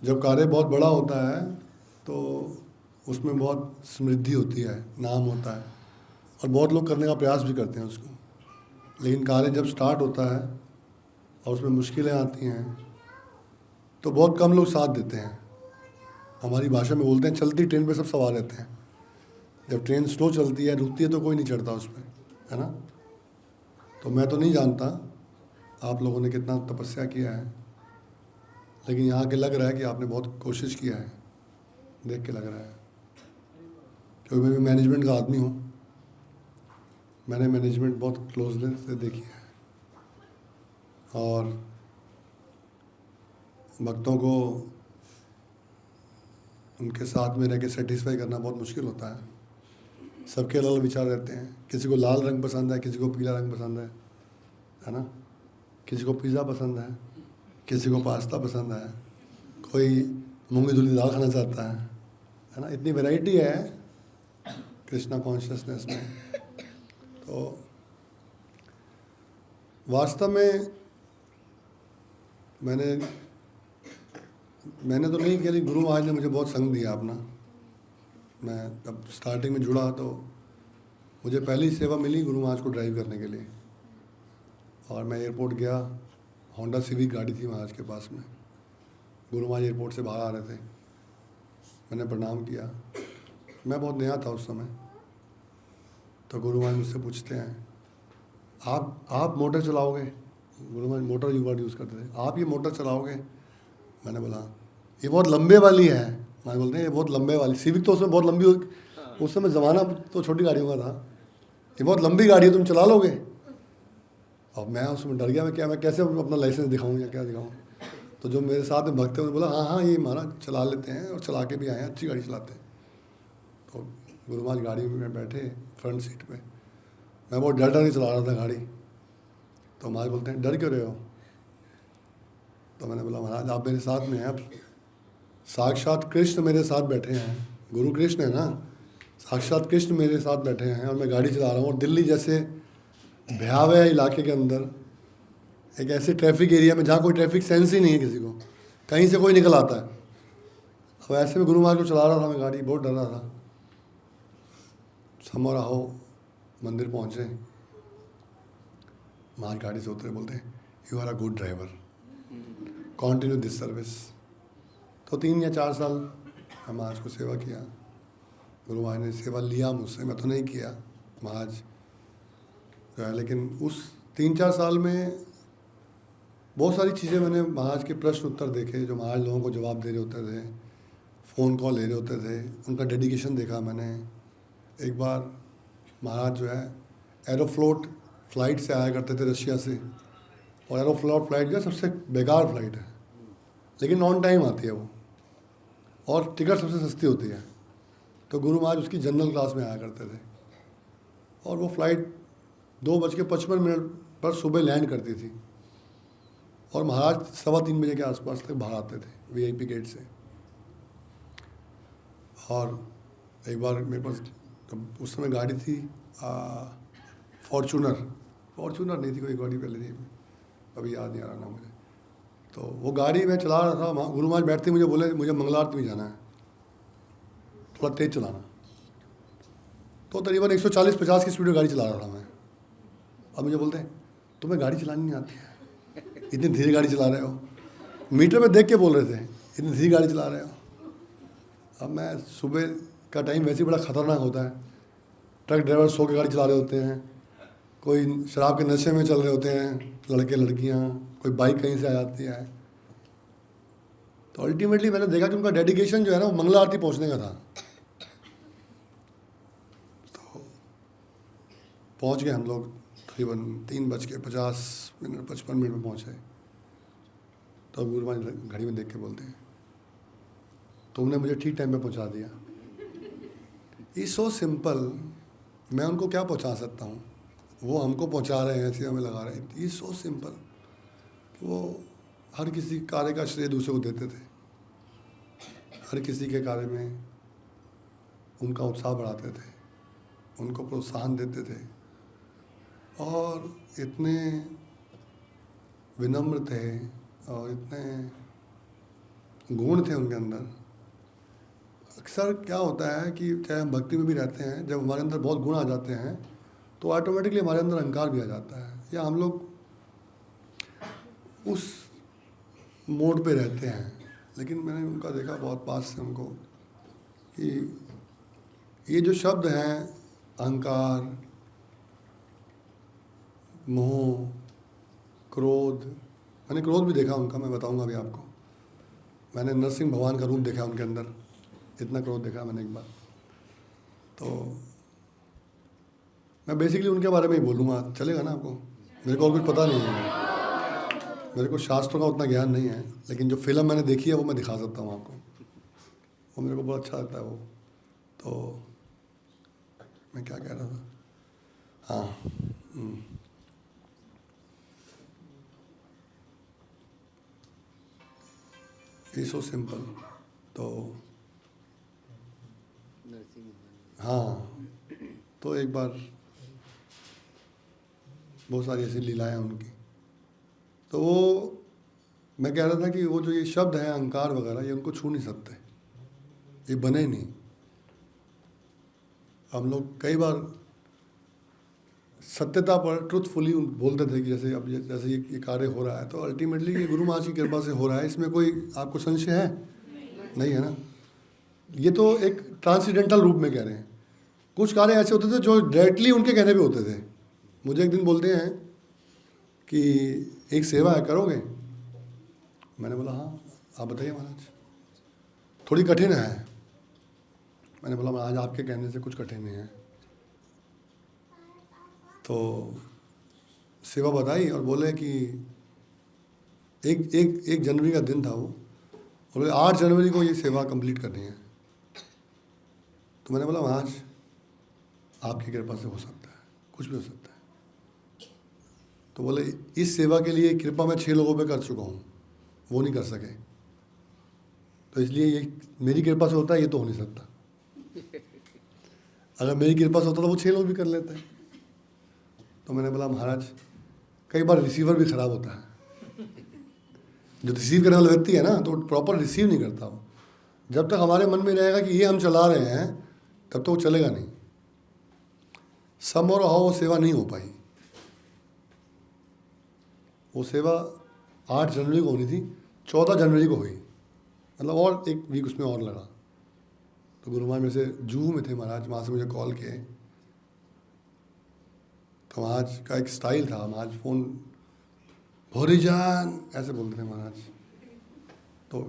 जब कार्य बहुत बड़ा होता है तो उसमें बहुत समृद्धि होती है, नाम होता है और बहुत लोग करने का प्रयास भी करते हैं उसको। लेकिन कार्य जब स्टार्ट होता है और उसमें मुश्किलें आती हैं तो बहुत कम लोग साथ देते हैं। हमारी भाषा में बोलते हैं चलती ट्रेन पे सब सवार रहते हैं। जब ट्रेन स्लो चलती है, रुकती है, तो कोई नहीं चढ़ता उस पर, है ना। तो मैं तो नहीं जानता आप लोगों ने कितना तपस्या किया है, लेकिन यहाँ के लग रहा है कि आपने बहुत कोशिश किया है, देख के लग रहा है। क्योंकि मैं भी मैनेजमेंट का आदमी हूँ, मैंने मैनेजमेंट बहुत क्लोजली से देखी है और भक्तों को उनके साथ में रह के सेटिस्फाई करना बहुत मुश्किल होता है। सबके अलग अलग विचार रहते हैं, किसी को लाल रंग पसंद है, किसी को पीला रंग पसंद है ना। किसी को पिज़्ज़ा पसंद है, किसी को पास्ता पसंद है, कोई मूंगी धुली दाल खाना चाहता है ना। इतनी वैरायटी है कृष्णा कॉन्शियसनेस में। तो वास्तव में मैंने तो नहीं किया, लेकिन गुरु महाराज ने मुझे बहुत संग दिया अपना। मैं जब स्टार्टिंग में जुड़ा तो मुझे पहली सेवा मिली गुरु महाराज को ड्राइव करने के लिए, और मैं एयरपोर्ट गया, होंडा सिविक गाड़ी थी महाराज के पास में। गुरु महाराज एयरपोर्ट से बाहर आ रहे थे, मैंने प्रणाम किया। मैं बहुत नया था उस समय। तो गुरु महाराज मुझसे पूछते हैं, आप मोटर चलाओगे? Guru Maharaj motor word use करते थे, आप ये मोटर चलाओगे? मैंने बोला ये बहुत लंबे वाली है। मैं बोलते हैं ये बहुत लंबे वाली, सिविक तो उसमें बहुत लंबी उस समय ज़माना तो छोटी गाड़ियों का था। ये बहुत लंबी गाड़ी है, तुम चला लोगे? और मैं उसमें डर गया, मैं कैसे अपना लाइसेंस दिखाऊँ या क्या दिखाऊँ। तो जो मेरे साथ में भक्त थे उन्होंने बोला हाँ हाँ ये महाराज चला लेते हैं, और चला के भी आए हैं, अच्छी गाड़ी चलाते हैं। तो गुरु महाराज गाड़ी में बैठे फ्रंट सीट पे, मैं बहुत डर के चला रहा था गाड़ी। तो महाराज बोलते हैं डर क्यों रहे हो? तो मैंने बोला महाराज आप मेरे साथ में हैं, अब साक्षात कृष्ण मेरे साथ बैठे हैं, गुरु कृष्ण है ना, साक्षात कृष्ण मेरे साथ बैठे हैं और मैं गाड़ी चला रहा हूँ, और दिल्ली जैसे भयावह इलाके के अंदर एक ऐसे ट्रैफिक एरिया में जहाँ कोई ट्रैफिक सेंस ही नहीं है, किसी को कहीं से कोई निकल आता है। अब ऐसे में गुरु महाराज को चला रहा था मैं गाड़ी, बहुत डर रहा था। समारोह मंदिर पहुँचे, महाराज गाड़ी से उतरे, बोलते हैं you are a good driver, continue this service. तो 3 या 4 साल मैं महाराज को सेवा किया। गुरु महाराज ने सेवा लिया मुझसे, मैं तो नहीं किया महाराज जो है। लेकिन उस 3-4 साल में बहुत सारी चीज़ें मैंने महाराज के प्रश्न उत्तर देखे, जो महाराज लोगों को जवाब दे रहे होते थे, फ़ोन कॉल ले रहे होते थे, उनका डेडिकेशन देखा मैंने। एक बार महाराज जो है एरोफ्लोट फ़्लाइट से आया करते थे रशिया से, और एरोफ्लोट फ़्लाइट जो है सबसे बेकार फ़्लाइट है, लेकिन ऑन टाइम आती है वो, और टिकट सबसे सस्ती होती है। तो गुरु महाराज उसकी जनरल क्लास में आया करते थे, और वो फ़्लाइट 2:55 पर सुबह लैंड करती थी, और महाराज 2:15 बजे के आसपास तक बाहर आते थे वीआईपी गेट से। और एक बार मेरे पास उस समय गाड़ी थी फॉर्चूनर नहीं थी, कोई गाड़ी पहले थी, अभी याद नहीं आ रहा ना मुझे। तो वो गाड़ी मैं चला रहा था, गुरु महाराज बैठते मुझे बोले मुझे मंगला आरती में जाना है, थोड़ा तेज़ चलाना। तो करीबन 140-50 की स्पीड में गाड़ी चला रहा था मैं। अब मुझे बोलते हैं तुम्हें गाड़ी चलानी नहीं आती है, इतनी धीरे गाड़ी चला रहे हो। मीटर में देख के बोल रहे थे इतनी धीरे गाड़ी चला रहे हो। अब मैं सुबह का टाइम वैसे ही बड़ा ख़तरनाक होता है, ट्रक ड्राइवर सो के गाड़ी चला रहे होते हैं, कोई शराब के नशे में चल रहे होते हैं, लड़के लड़कियां, कोई बाइक कहीं से आ जाती है। तो अल्टीमेटली मैंने देखा कि उनका डेडिकेशन जो है ना वो मंगला आरती पहुँचने का था। तो पहुँच गए हम लोग, तकरीबन 3:50 55 में पहुँचे। तो गुरु महाराज घड़ी में देख के बोलते हैं तुमने मुझे ठीक टाइम पे पहुंचा दिया। इट्स सो सिंपल, मैं उनको क्या पहुंचा सकता हूँ, वो हमको पहुंचा रहे हैं, ऐसे हमें लगा रहे हैं। इट्स सो सिंपल कि वो हर किसी कार्य का श्रेय दूसरे को देते थे, हर किसी के कार्य में उनका उत्साह बढ़ाते थे, उनको प्रोत्साहन देते थे, और इतने विनम्र थे और इतने गुण थे उनके अंदर। अक्सर क्या होता है कि चाहे हम भक्ति में भी रहते हैं, जब हमारे अंदर बहुत गुण आ जाते हैं तो ऑटोमेटिकली हमारे अंदर अहंकार भी आ जाता है, या हम लोग उस मोड पे रहते हैं। लेकिन मैंने उनका देखा बहुत पास से हमको कि ये जो शब्द हैं अहंकार, मोह, क्रोध, मैंने क्रोध भी देखा उनका, मैं बताऊंगा अभी आपको। मैंने नरसिंह भगवान का रूप देखा उनके अंदर, इतना क्रोध देखा मैंने एक बार। तो मैं बेसिकली उनके बारे में ही बोलूँगा, चलेगा ना आपको? मेरे को और कुछ पता नहीं है, मेरे को शास्त्रों का उतना ज्ञान नहीं है, लेकिन जो फिल्म मैंने देखी है वो मैं दिखा सकता हूँ आपको, वो मेरे को बहुत अच्छा लगता है वो। तो मैं क्या कह रहा था, हाँ, इट्स सो सिंपल। तो हाँ, तो एक बार बहुत सारी ऐसी लीलाएं उनकी, तो वो मैं कह रहा था कि वो जो ये शब्द हैं अहंकार वगैरह, ये उनको छू नहीं सकते, ये बने ही नहीं। हम लोग कई बार सत्यता पर ट्रुथफुली बोलते थे कि जैसे अब जैसे ये कार्य हो रहा है तो अल्टीमेटली ये गुरु महाराज की कृपा से हो रहा है, इसमें कोई आपको संशय है? नहीं है ना। ये तो एक ट्रांसीडेंटल रूप में कह रहे हैं। कुछ कार्य ऐसे होते थे जो डायरेक्टली उनके कहने पे होते थे। मुझे एक दिन बोलते हैं कि एक सेवा है, करोगे? मैंने बोला हाँ, आप बताइए महाराज, थोड़ी कठिन है। मैंने बोला महाराज आपके कहने से कुछ कठिन नहीं है। तो सेवा बताई और बोले कि एक जनवरी का दिन था वो, बोले 8 जनवरी को ये सेवा कंप्लीट करनी है। तो मैंने बोला महाराज आपकी कृपा से हो सकता है, कुछ भी हो सकता है। तो बोले इस सेवा के लिए कृपा मैं 6 लोगों पे कर चुका हूँ, वो नहीं कर सके, तो इसलिए ये मेरी कृपा से होता है, ये तो हो नहीं सकता। अगर मेरी कृपा से होता तो वो 6 लोग भी कर लेते हैं। तो मैंने बोला महाराज कई बार रिसीवर भी खराब होता है, जो रिसीव करने वाला व्यक्ति है ना तो प्रॉपर रिसीव नहीं करता वो। जब तक हमारे मन में रहेगा कि ये हम चला रहे हैं तब तक वो चलेगा नहीं। सम और हाउ वो सेवा नहीं हो पाई। वो सेवा 8 जनवरी को होनी थी, 14 जनवरी को हुई, मतलब और एक वीक उसमें और लगा। तो गुरु महाराज मेरे से जूहू में थे महाराज, वहाँ से मुझे कॉल किए। तो महाराज का एक स्टाइल था, महाराज फ़ोन भोरी जान ऐसे बोलते थे महाराज। तो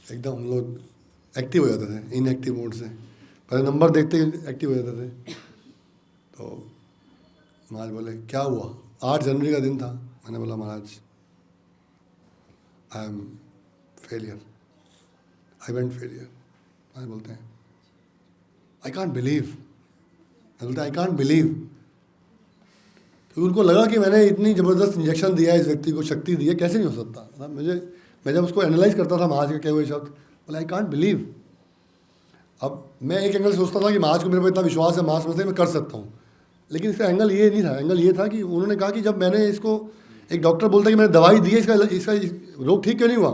एकदम हम लोग एक्टिव हो जाते थे इनएक्टिव मोड से, पहले नंबर देखते ही एक्टिव हो जाते थे। तो महाराज बोले क्या हुआ? 8 जनवरी का दिन था। मैंने बोला Maharaj I am failure, I went failure. Maharaj बोलते हैं आई कांट बिलीव। बोलते आई कांट बिलीव। तो उनको लगा कि मैंने इतनी ज़बरदस्त इंजेक्शन दिया है इस व्यक्ति को, शक्ति दी है, कैसे नहीं हो सकता। मतलब मैं जब उसको एनालाइज करता था महाराज के कहे हुए शब्द, बोला आई कांट बिलीव। अब मैं एक एंगल सोचता था कि महाराज को मेरे पर इतना विश्वास है, महाराज समझते मैं कर सकता हूँ, लेकिन इसका एंगल ये नहीं था। एंगल ये था कि उन्होंने कहा कि जब मैंने इसको, एक डॉक्टर बोलता है कि मैंने दवाई दी है, इसका रोग ठीक क्यों नहीं हुआ?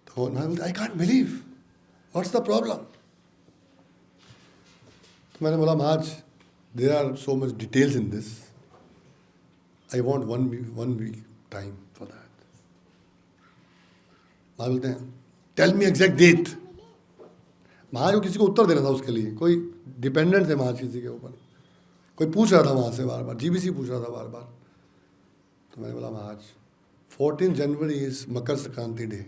तो I can't believe, what's the problem? तो मैंने बोला महाराज there are so much details in this, I want one week time for that. महाराज बोलते हैं टेल मी एग्जैक्ट डेट। महाराज को किसी को उत्तर देना था, उसके लिए कोई डिपेंडेंट थे महाराज किसी के ऊपर, कोई पूछ रहा था वहाँ से बार बार, जीबीसी पूछ रहा था बार बार। तो मैंने बोला Maharaj 14 January is Makar Sankranti day,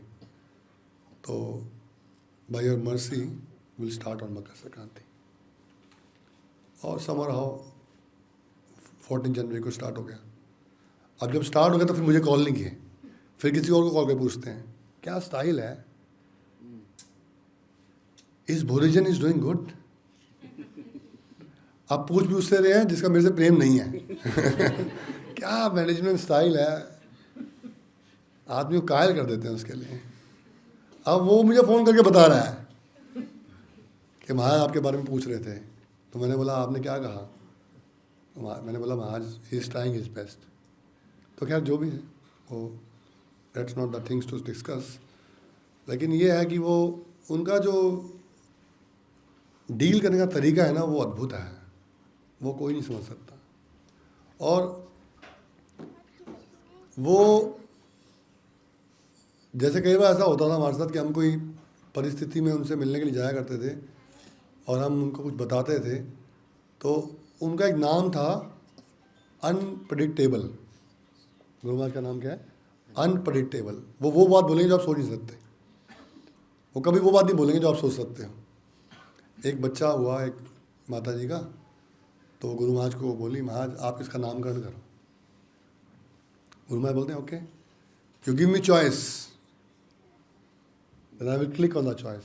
तो by your mercy will start on Makar Sankranti. और समर हाउ 14 जनवरी को स्टार्ट हो गया। अब जब स्टार्ट हो गया तो फिर मुझे कॉल नहीं किए, फिर किसी और को कॉल कर पूछते हैं क्या स्टाइल है, इस भोरिजन इज डूइंग गुड। आप पूछ भी उससे रहे हैं जिसका मेरे से प्रेम नहीं है। क्या मैनेजमेंट स्टाइल है, आदमी को कायल कर देते हैं उसके लिए। अब वो मुझे फ़ोन करके बता रहा है कि महाराज आपके बारे में पूछ रहे थे। तो मैंने बोला आपने क्या कहा? मैंने बोला Maharaj he is trying his best. तो खैर जो भी है वो that's not the things to discuss. लेकिन ये है कि वो उनका जो डील करने का तरीका है ना, वो अद्भुत है, वो कोई नहीं समझ सकता। और वो जैसे कई बार ऐसा होता था हमारे साथ कि हम कोई परिस्थिति में उनसे मिलने के लिए जाया करते थे और हम उनको कुछ बताते थे, तो उनका एक नाम था अनप्रडिक्टेबल। गुरु महाराज का नाम क्या है? अनप्रडिक्टेबल। वो बात बोलेंगे जो आप सोच नहीं सकते, वो कभी वो बात नहीं बोलेंगे जो आप सोच सकते हो। एक बच्चा हुआ एक माता जी का, तो गुरु महाराज को बोली, महाराज आप इसका नामकरण करो। गुरु महाराज बोलते हैं okay, you give me choice, then I will click on the choice.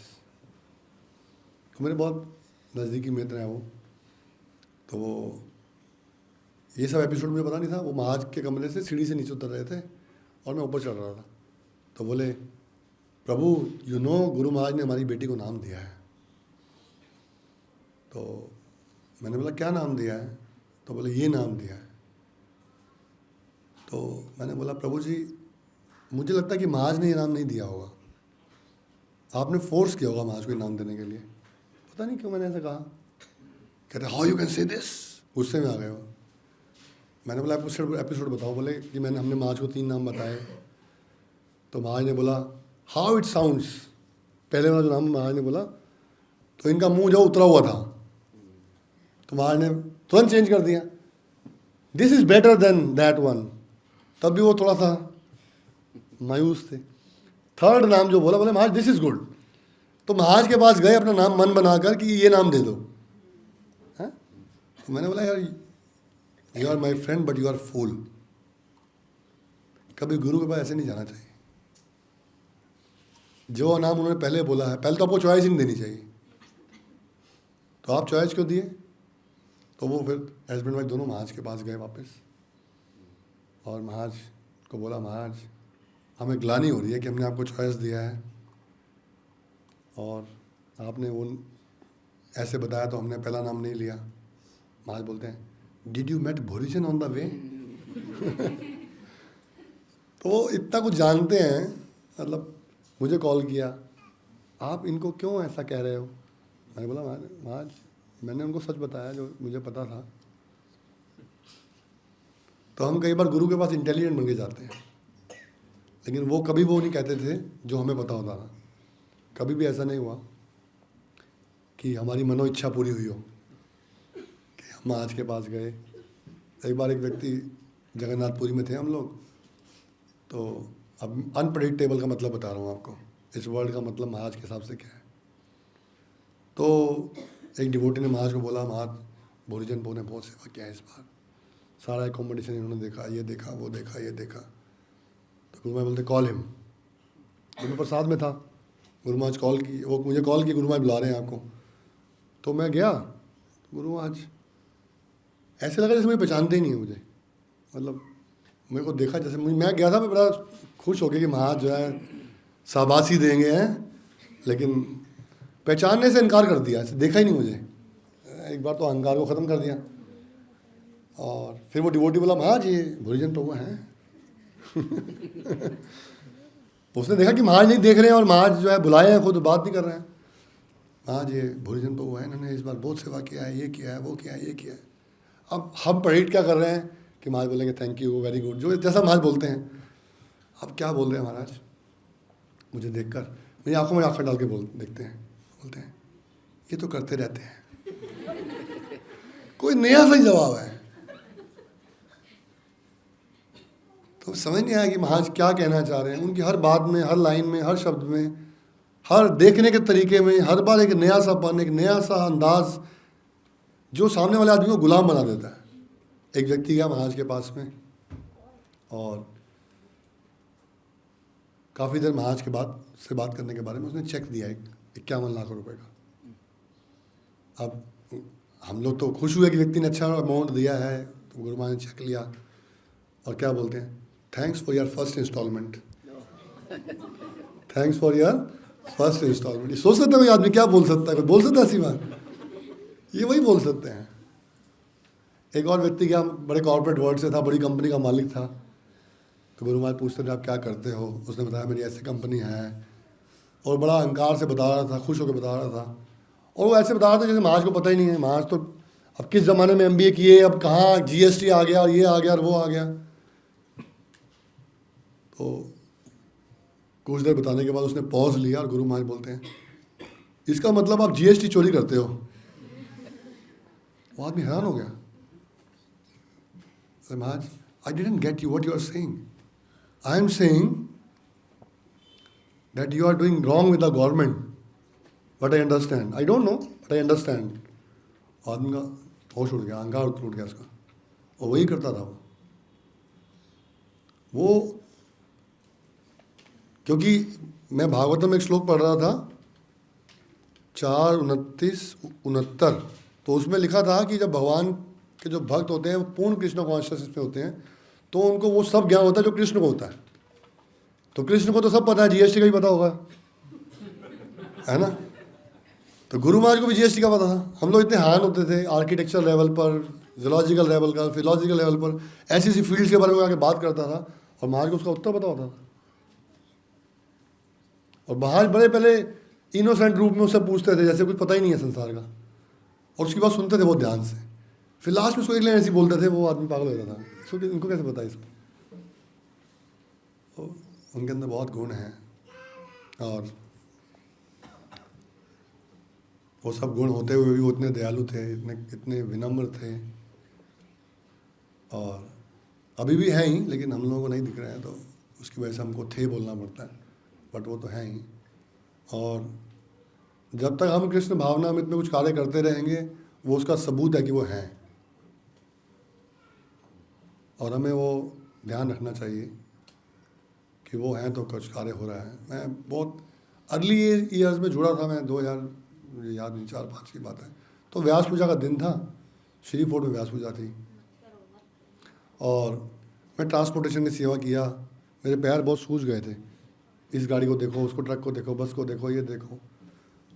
तो मेरे बहुत नज़दीकी मित्र हैं वो, तो वो ये सब एपिसोड मुझे पता नहीं था। वो महाराज के कमरे से सीढ़ी से नीचे उतर रहे थे और मैं ऊपर चढ़ रहा था। तो बोले, प्रभु यू नो गुरु महाराज ने हमारी बेटी को नाम दिया है। तो मैंने बोला क्या नाम दिया है? तो बोले ये नाम दिया है। तो मैंने बोला प्रभु जी मुझे लगता है कि महाराज ने ये नाम नहीं दिया होगा, आपने फोर्स किया होगा महाराज को नाम देने के लिए। पता नहीं क्यों मैंने ऐसा कहा। कहते how you can say this, गुस्से में आ गए वो। मैंने बोला एपिसोड बताओ। बोले कि हमने महाराज को 3 नाम बताए। तो महाराज ने बोला हाउ इट साउंड्स, पहले वाला जो नाम महाराज ने बोला तो इनका मुंह जो उतरा हुआ था, तो महाराज ने तुरंत चेंज कर दिया, this is better than that one. तब भी वो थोड़ा सा मायूस थे। थर्ड नाम जो बोला, बोले महाराज दिस इज गुड। तो महाराज के पास गए अपना नाम मन बनाकर कि ये नाम दे दो। है? तो मैंने बोला यार you are my friend but you are fool. कभी गुरु के पास ऐसे नहीं जाना चाहिए। जो नाम उन्होंने पहले बोला है, पहले तो आपको चॉइस ही नहीं देनी चाहिए, तो आप चॉइस क्यों दिए? तो वो फिर हस्बैंड वाइफ दोनों महाराज के पास गए वापस और महाराज को बोला, महाराज हमें ग्लानि हो रही है कि हमने आपको चॉइस दिया है और आपने वो ऐसे बताया तो हमने पहला नाम नहीं लिया। महाराज बोलते हैं did you met Bhurijan on the way? तो वो इतना कुछ जानते हैं, मतलब मुझे कॉल किया, आप इनको क्यों ऐसा कह रहे हो? मैंने बोला महाराज मैंने उनको सच बताया जो मुझे पता था। तो हम कई बार गुरु के पास इंटेलिजेंट बन के जाते हैं, लेकिन वो कभी वो नहीं कहते थे जो हमें पता होता था। कभी भी ऐसा नहीं हुआ कि हमारी मनो इच्छा पूरी हुई हो कि हम महाराज के पास गए। एक बार एक व्यक्ति जगन्नाथपुरी में थे हम लोग, तो अब अनप्रडिक्टेबल का मतलब बता रहा हूँ आपको, इस वर्ड का मतलब महाराज के हिसाब से क्या है। तो एक डिवोटी ने महाराज को बोला, महाराज भोरिजन ने बहुत सेवा किया है इस बार, सारा कॉम्पिटिशन इन्होंने देखा, ये देखा, वो देखा, ये देखा। तो गुरु महाराज बोलते कॉल हिम। मैं प्रसाद में था, गुरु महाराज कॉल की, वो मुझे कॉल की, गुरु महाराज बुला रहे हैं आपको। तो मैं गया, गुरु महाराज ऐसे लगा जैसे मुझे पहचानते ही नहीं है मुझे, मतलब मेरे को देखा जैसे मैं गया था, मैं बड़ा खुश हो गया कि महाराज जो है शाबाशी देंगे हैं, लेकिन पहचानने से इनकार कर दिया, ऐसे देखा ही नहीं मुझे। एक बार तो अहंकार को ख़त्म कर दिया। और फिर वो डिवोटी बोला, महाराज ये भोरिजन प्रभु हैं। उसने देखा कि महाराज नहीं देख रहे हैं और महाराज जो है बुलाए हैं, खुद बात नहीं कर रहे हैं। महाराज ये भोरिजन प्रभु है, इन्होंने इस बार बहुत सेवा किया है, ये किया है, वो किया है, ये किया है। अब हम परेड क्या कर रहे हैं कि महाराज बोलेंगे थैंक यू, वेरी गुड, जो जैसा महाराज बोलते हैं। अब क्या बोल रहे हैं महाराज? मुझे देखकर मेरी आंखों में आंखें डाल के देखते हैं, बोलते हैं ये तो करते रहते हैं। कोई नया सही जवाब है। तो समझ नहीं आया कि महाराज क्या कहना चाह रहे हैं। उनकी हर बात में, हर लाइन में, हर शब्द में, हर देखने के तरीके में, हर बार एक नया सा पन, एक नया सा अंदाज जो सामने वाले आदमी को गुलाम बना देता है। एक व्यक्ति गया महाराज के पास में और काफ़ी देर महाराज के से बात करने के बारे में उसने चेक दिया 51 लाख रुपए का। अब हम लोग तो खुश हुए कि व्यक्ति ने अच्छा अमाउंट दिया है, तो गुरु महाराज ने चेक लिया और क्या बोलते हैं, thanks for your first instalment, thanks for your first instalment. ये सोच सकते हैं कोई आदमी क्या बोल सकता है? कोई बोल सकता है ऐसी बात? ये वही बोल सकते हैं। एक और व्यक्ति क्या बड़े कॉर्पोरेट वर्ल्ड से था, बड़ी कंपनी का मालिक था। तो गुरु महाराज पूछते थे आप क्या करते हो, उसने बताया मेरी ऐसी कंपनी है, और बड़ा अहंकार से बता रहा था, खुश होकर बता रहा था। और वो ऐसे बता रहा था जैसे महाराज को पता ही नहीं है। महाराज तो अब किस ज़माने में MBA किए, अब कहाँ GST आ गया और ये आ गया और वो आ गया। तो कुछ देर बताने के बाद उसने पॉज लिया और गुरु महाराज बोलते हैं इसका मतलब आप GST चोरी करते हो। वो आदमी हैरान हो गया। Maharaj, I didn't get you what you are saying. I am saying that you are doing wrong with the government, but I understand. I don't know, but I understand. आदमी का होश उड़ गया, अहंकार उठ गया उसका, और वही करता था वो। क्योंकि मैं भागवतम में एक श्लोक पढ़ रहा था 4:29-69, तो उसमें लिखा था कि जब भगवान के जो भक्त होते हैं वो पूर्ण कृष्ण कॉन्शियसनेस में होते हैं, तो उनको वो सब ज्ञान होता है जो कृष्ण को होता है। तो कृष्ण को तो सब पता है, GST का ही पता होगा, है ना। तो गुरु महाराज को भी GST का पता था। हम लोग इतने हैरान होते थे आर्किटेक्चर लेवल पर, जियोलॉजिकल लेवल का, फिलोलॉजिकल लेवल पर, ऐसी ऐसी फील्ड्स के बारे में आके बात करता था, और महाराज को उसका उत्तर पता होता था। और महाराज बड़े पहले इनोसेंट रूप में उससे पूछते थे जैसे कुछ पता ही नहीं है संसार का, और उसकी बात सुनते थे बहुत ध्यान से। फिर लास्ट में उसको एक लाइन ऐसी बोलते थे, वो आदमी पागल हो जाता था, इसको इनको कैसे पता है इसको। उनके अंदर बहुत गुण हैं, और वो सब गुण होते हुए भी वो इतने दयालु थे, इतने विनम्र थे, और अभी भी हैं ही, लेकिन हम लोगों को नहीं दिख रहे हैं, तो उसकी वजह से हमको थे बोलना पड़ता है, बट वो तो हैं ही। और जब तक हम कृष्ण भावनामृत में कुछ कार्य करते रहेंगे, वो उसका सबूत है कि वो हैं, और हमें वो ध्यान रखना चाहिए कि वो हैं तो कुछ कार्य हो रहा है। मैं बहुत अर्ली ईयर्स में जुड़ा था, मैं 2000, मुझे याद नहीं, 4-5 की बात है, तो व्यास पूजा का दिन था, श्री फोर्ट में व्यास पूजा थी, और मैं ट्रांसपोर्टेशन की सेवा किया। मेरे पैर बहुत सूज गए थे, इस गाड़ी को देखो, उसको, ट्रक को देखो, बस को देखो, ये देखो।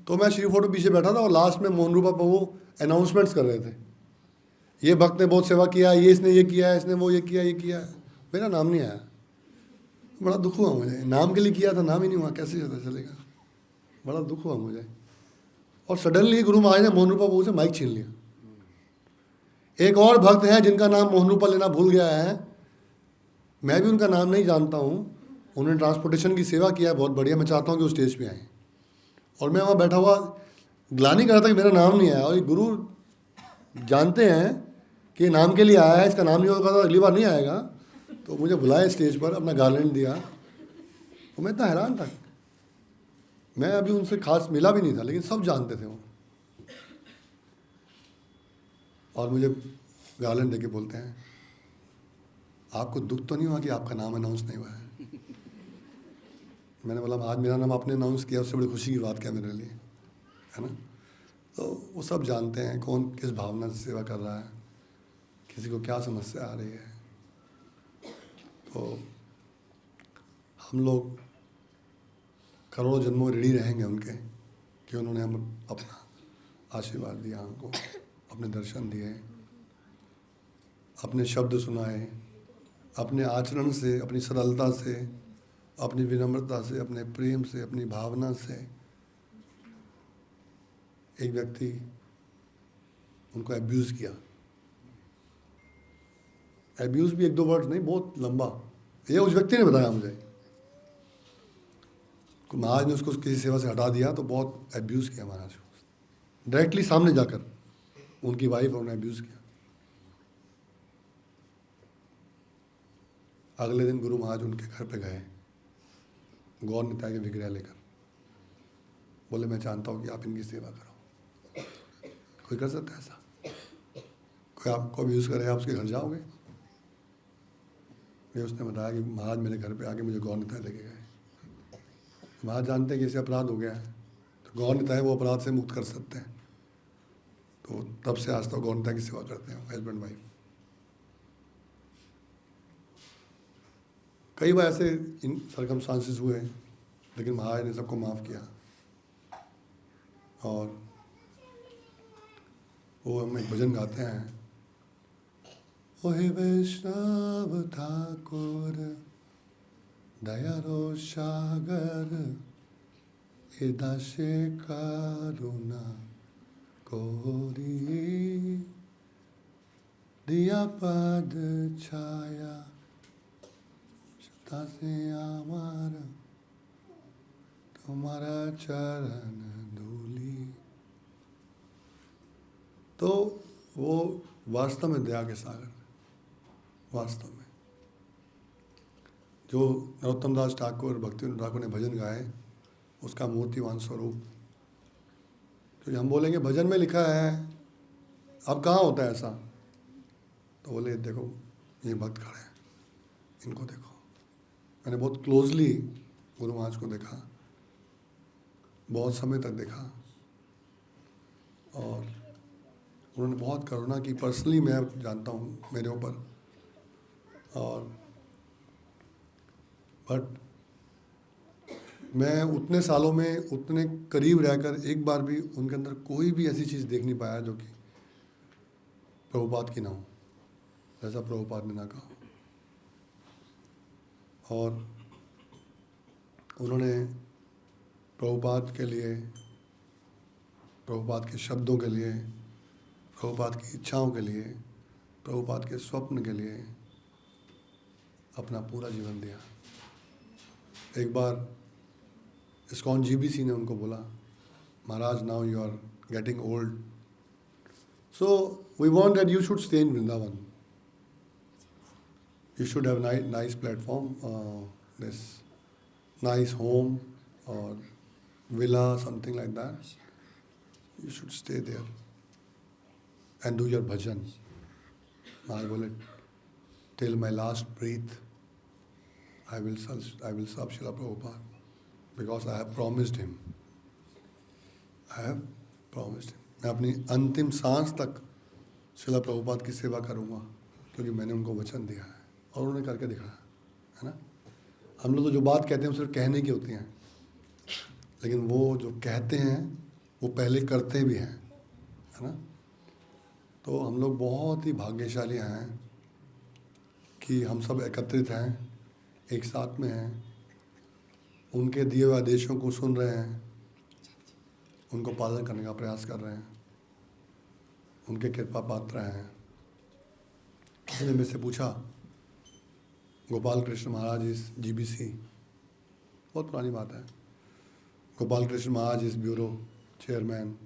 तो मैं श्री फोर्ट में पीछे बैठा था, और लास्ट में मोहन रूपा प्रभु अनाउंसमेंट्स कर रहे थे, ये भक्त ने बहुत सेवा किया, ये इसने ये किया, इसने वो ये किया, ये किया। मेरा नाम नहीं आया, बड़ा दुख हुआ मुझे। नाम के लिए किया था, नाम ही नहीं हुआ, कैसे पता चलेगा। बड़ा दुख हुआ मुझे। और सडनली गुरु महाराज ने मोहन रूपा प्रभु से माइक छीन लिया। एक और भक्त है जिनका नाम मोहन रूपा लेना भूल गया है, मैं भी उनका नाम नहीं जानता हूँ, उन्होंने ट्रांसपोर्टेशन की सेवा किया है बहुत बढ़िया। मैं चाहता हूँ कि वो स्टेज पे आए, और मैं वहाँ बैठा हुआ ग्लानि कर रहा था कि मेरा नाम नहीं आया, और ये गुरु जानते हैं कि नाम के लिए आया है, इसका नाम नहीं होगा तो अगली बार नहीं आएगा। तो मुझे बुलाया स्टेज पर, अपना गार्लैंड दिया, तो मैं इतना हैरान था। मैं अभी उनसे खास मिला भी नहीं था, लेकिन सब जानते थे वो, और मुझे गार्लैंड देके बोलते हैं आपको दुख तो नहीं हुआ कि आपका नाम अनाउंस नहीं हुआ है। मैंने बोला आज मेरा नाम आपने अनाउंस किया, उससे बड़ी खुशी की बात क्या मेरे लिए, है ना। तो वो सब जानते हैं कौन किस भावना से सेवा कर रहा है, किसी को क्या समस्या आ रही है। तो हम लोग करोड़ों जन्मों ऋणी रहेंगे उनके, कि उन्होंने हम अपना आशीर्वाद दिया, हमको अपने दर्शन दिए, अपने शब्द सुनाए, अपने आचरण से, अपनी सरलता से, अपनी विनम्रता से, अपने प्रेम से, अपनी भावना से। एक व्यक्ति उनको एब्यूज़ किया। एब्यूज़ भी 1-2 वर्ड नहीं, बहुत लंबा, ये उस व्यक्ति ने बताया मुझे। महाराज ने उसको किसी सेवा से हटा दिया, तो बहुत एब्यूज़ किया महाराज को, डायरेक्टली सामने जाकर उनकी वाइफ और उन्हें एब्यूज़ किया। अगले दिन गुरु महाराज उनके घर पे गए, गौर निताई के विग्रह लेकर, बोले मैं जानता हूँ कि आप इनकी सेवा करो। कोई कर सकता है ऐसा? कोई आपको अब्यूज़ करे, आप उसके घर जाओगे? ये उसने बताया कि महाराज मेरे घर पे आके मुझे गौर निताई लेके गए। महाराज जानते हैं कि इसे अपराध हो गया है, तो गौर निताई वो अपराध से मुक्त कर सकते हैं। तो तब से आज तक गौर निताई की सेवा करते हैं, हस्बैंड वाइफ। कई बार ऐसे इन सर्कमस्टांसेस हुए, लेकिन महाराज ने सबको माफ़ किया। और वो हम एक भजन गाते हैं, ओहे वैष्णव ठाकुर দয়ারো সাগর এ দাসে করুণা করি দিয়া পদ ছায়া তাসে আমার तुम्हारा चरण धूली। तो वो वास्तव में दया के सागर, वास्तव में जो नरोत्तम दास ठाकुर भक्तिविनोद ठाकुर ने भजन गाए उसका मूर्तिवान स्वरूप। तो हम बोलेंगे भजन में लिखा है, अब कहाँ होता है ऐसा? तो बोले देखो ये भक्त खड़े हैं, इनको देखो। मैंने बहुत क्लोजली गुरु महाराज को देखा, बहुत समय तक देखा, और उन्होंने बहुत करुणा की। पर्सनली मैं जानता हूँ मेरे ऊपर, और बट मैं उतने सालों में उतने करीब रहकर एक बार भी उनके अंदर कोई भी ऐसी चीज़ देख नहीं पाया जो कि प्रभुपाद की ना हो, जैसा प्रभुपाद ने ना कहा। और उन्होंने प्रभुपाद के लिए, प्रभुपाद के शब्दों के लिए, प्रभुपाद की इच्छाओं के लिए, प्रभुपाद के स्वप्न के लिए अपना पूरा जीवन दिया। एक बार इस्कॉन जीबीसी ने उनको बोला, Maharaj now you are getting old, so we want that you should stay in Vrindavan, you should have nice platform, this nice home or villa, something like that. You should stay there and do your bhajan. I will, till my last breath, I will serve Srila Prabhupada, because I have promised him. I have promised him. मैं अपनी अंतिम सांस तक श्रीला प्रभुपाद की सेवा करूँगा, क्योंकि मैंने उनको वचन दिया है और उन्होंने करके दिखाया है ना। हम लोग तो जो बात कहते हैं सिर्फ कहने की होती हैं, लेकिन वो जो कहते हैं वो पहले करते भी हैं, है ना। तो हम लोग बहुत ही भाग्यशाली हैं कि हम सब एकत्रित हैं, एक साथ में हैं, उनके दिए हुए आदेशों को सुन रहे हैं, उनको पालन करने का प्रयास कर रहे हैं, उनके कृपा पात्र हैं। किसी ने मुझसे पूछा, गोपाल कृष्ण महाराज इस जीबीसी, बहुत पुरानी बात है, Gopal Krishna Maharaj is bureau chairman,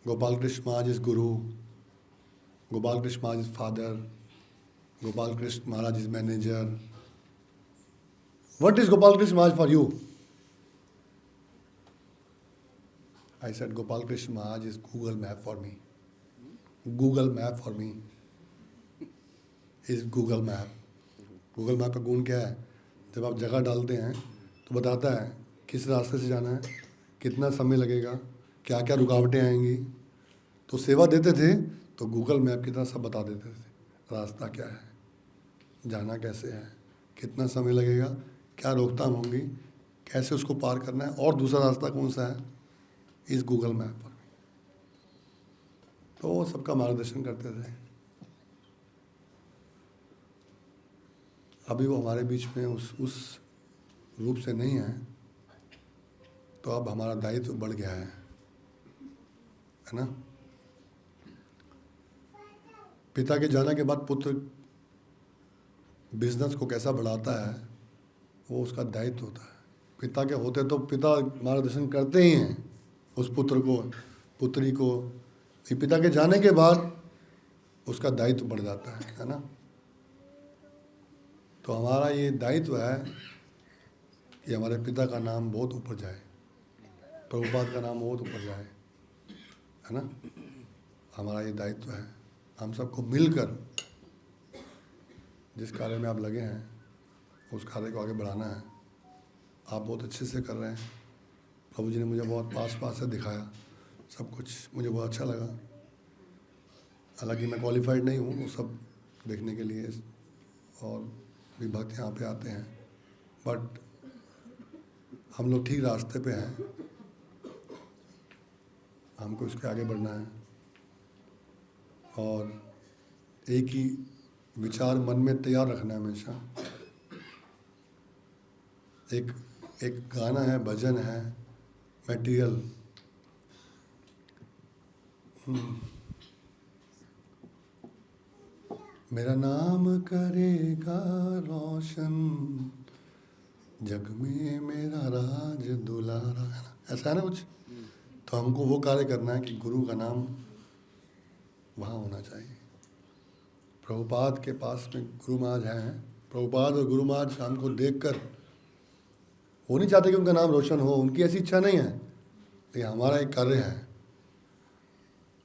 Gopal Krishna Maharaj is guru, Gopal Krishna Maharaj is father, Gopal Krishna Maharaj is manager. What is Gopal Krishna Maharaj for you? I said Gopal Krishna Maharaj is Google Map for me. Google Map for me is Google Map. Google Map का गुण क्या है? जब आप जगह डालते हैं तो बताता है किस रास्ते से जाना है, कितना समय लगेगा, क्या क्या रुकावटें आएंगी. तो सेवा देते थे तो गूगल मैप की तरह सब बता देते थे, रास्ता क्या है, जाना कैसे है, कितना समय लगेगा, क्या रोकथाम होंगी, कैसे उसको पार करना है, और दूसरा रास्ता कौन सा है, इस गूगल मैप पर. तो वो सबका मार्गदर्शन करते थे. अभी वो हमारे बीच में उस रूप से नहीं है, तो अब हमारा दायित्व बढ़ गया है ना. पिता के जाने के बाद पुत्र बिजनेस को कैसा बढ़ाता है वो उसका दायित्व होता है. पिता के होते तो पिता मार्गदर्शन करते ही हैं उस पुत्र को, पुत्री को. पिता के जाने के बाद उसका दायित्व बढ़ जाता है ना. तो हमारा ये दायित्व है कि हमारे पिता का नाम बहुत ऊपर जाए, प्रभुपाद का नाम बहुत ऊपर जाए, है ना. हमारा ये दायित्व है. हम सबको मिलकर जिस कार्य में आप लगे हैं उस कार्य को आगे बढ़ाना है. आप बहुत अच्छे से कर रहे हैं. प्रभु जी ने मुझे बहुत पास से दिखाया सब कुछ, मुझे बहुत अच्छा लगा. हालांकि मैं क्वालिफाइड नहीं हूँ वो सब देखने के लिए, और भी भक्त यहाँ पे आते हैं, बट हम लोग ठीक रास्ते पे हैं. हमको इसके आगे बढ़ना है और एक ही विचार मन में तैयार रखना है हमेशा एक एक गाना है, भजन है, मटेरियल। मेरा नाम करेगा रोशन, जग में मेरा राज दुलारा, है ना, ऐसा है ना कुछ। तो हमको वो कार्य करना है कि गुरु का नाम वहाँ होना चाहिए। प्रभुपाद के पास में गुरु महाराज हैं, प्रभुपाद और गुरु महाराज हमको देखकर वो नहीं चाहते कि उनका नाम रोशन हो, उनकी ऐसी इच्छा नहीं है, लेकिन हमारा एक कार्य है।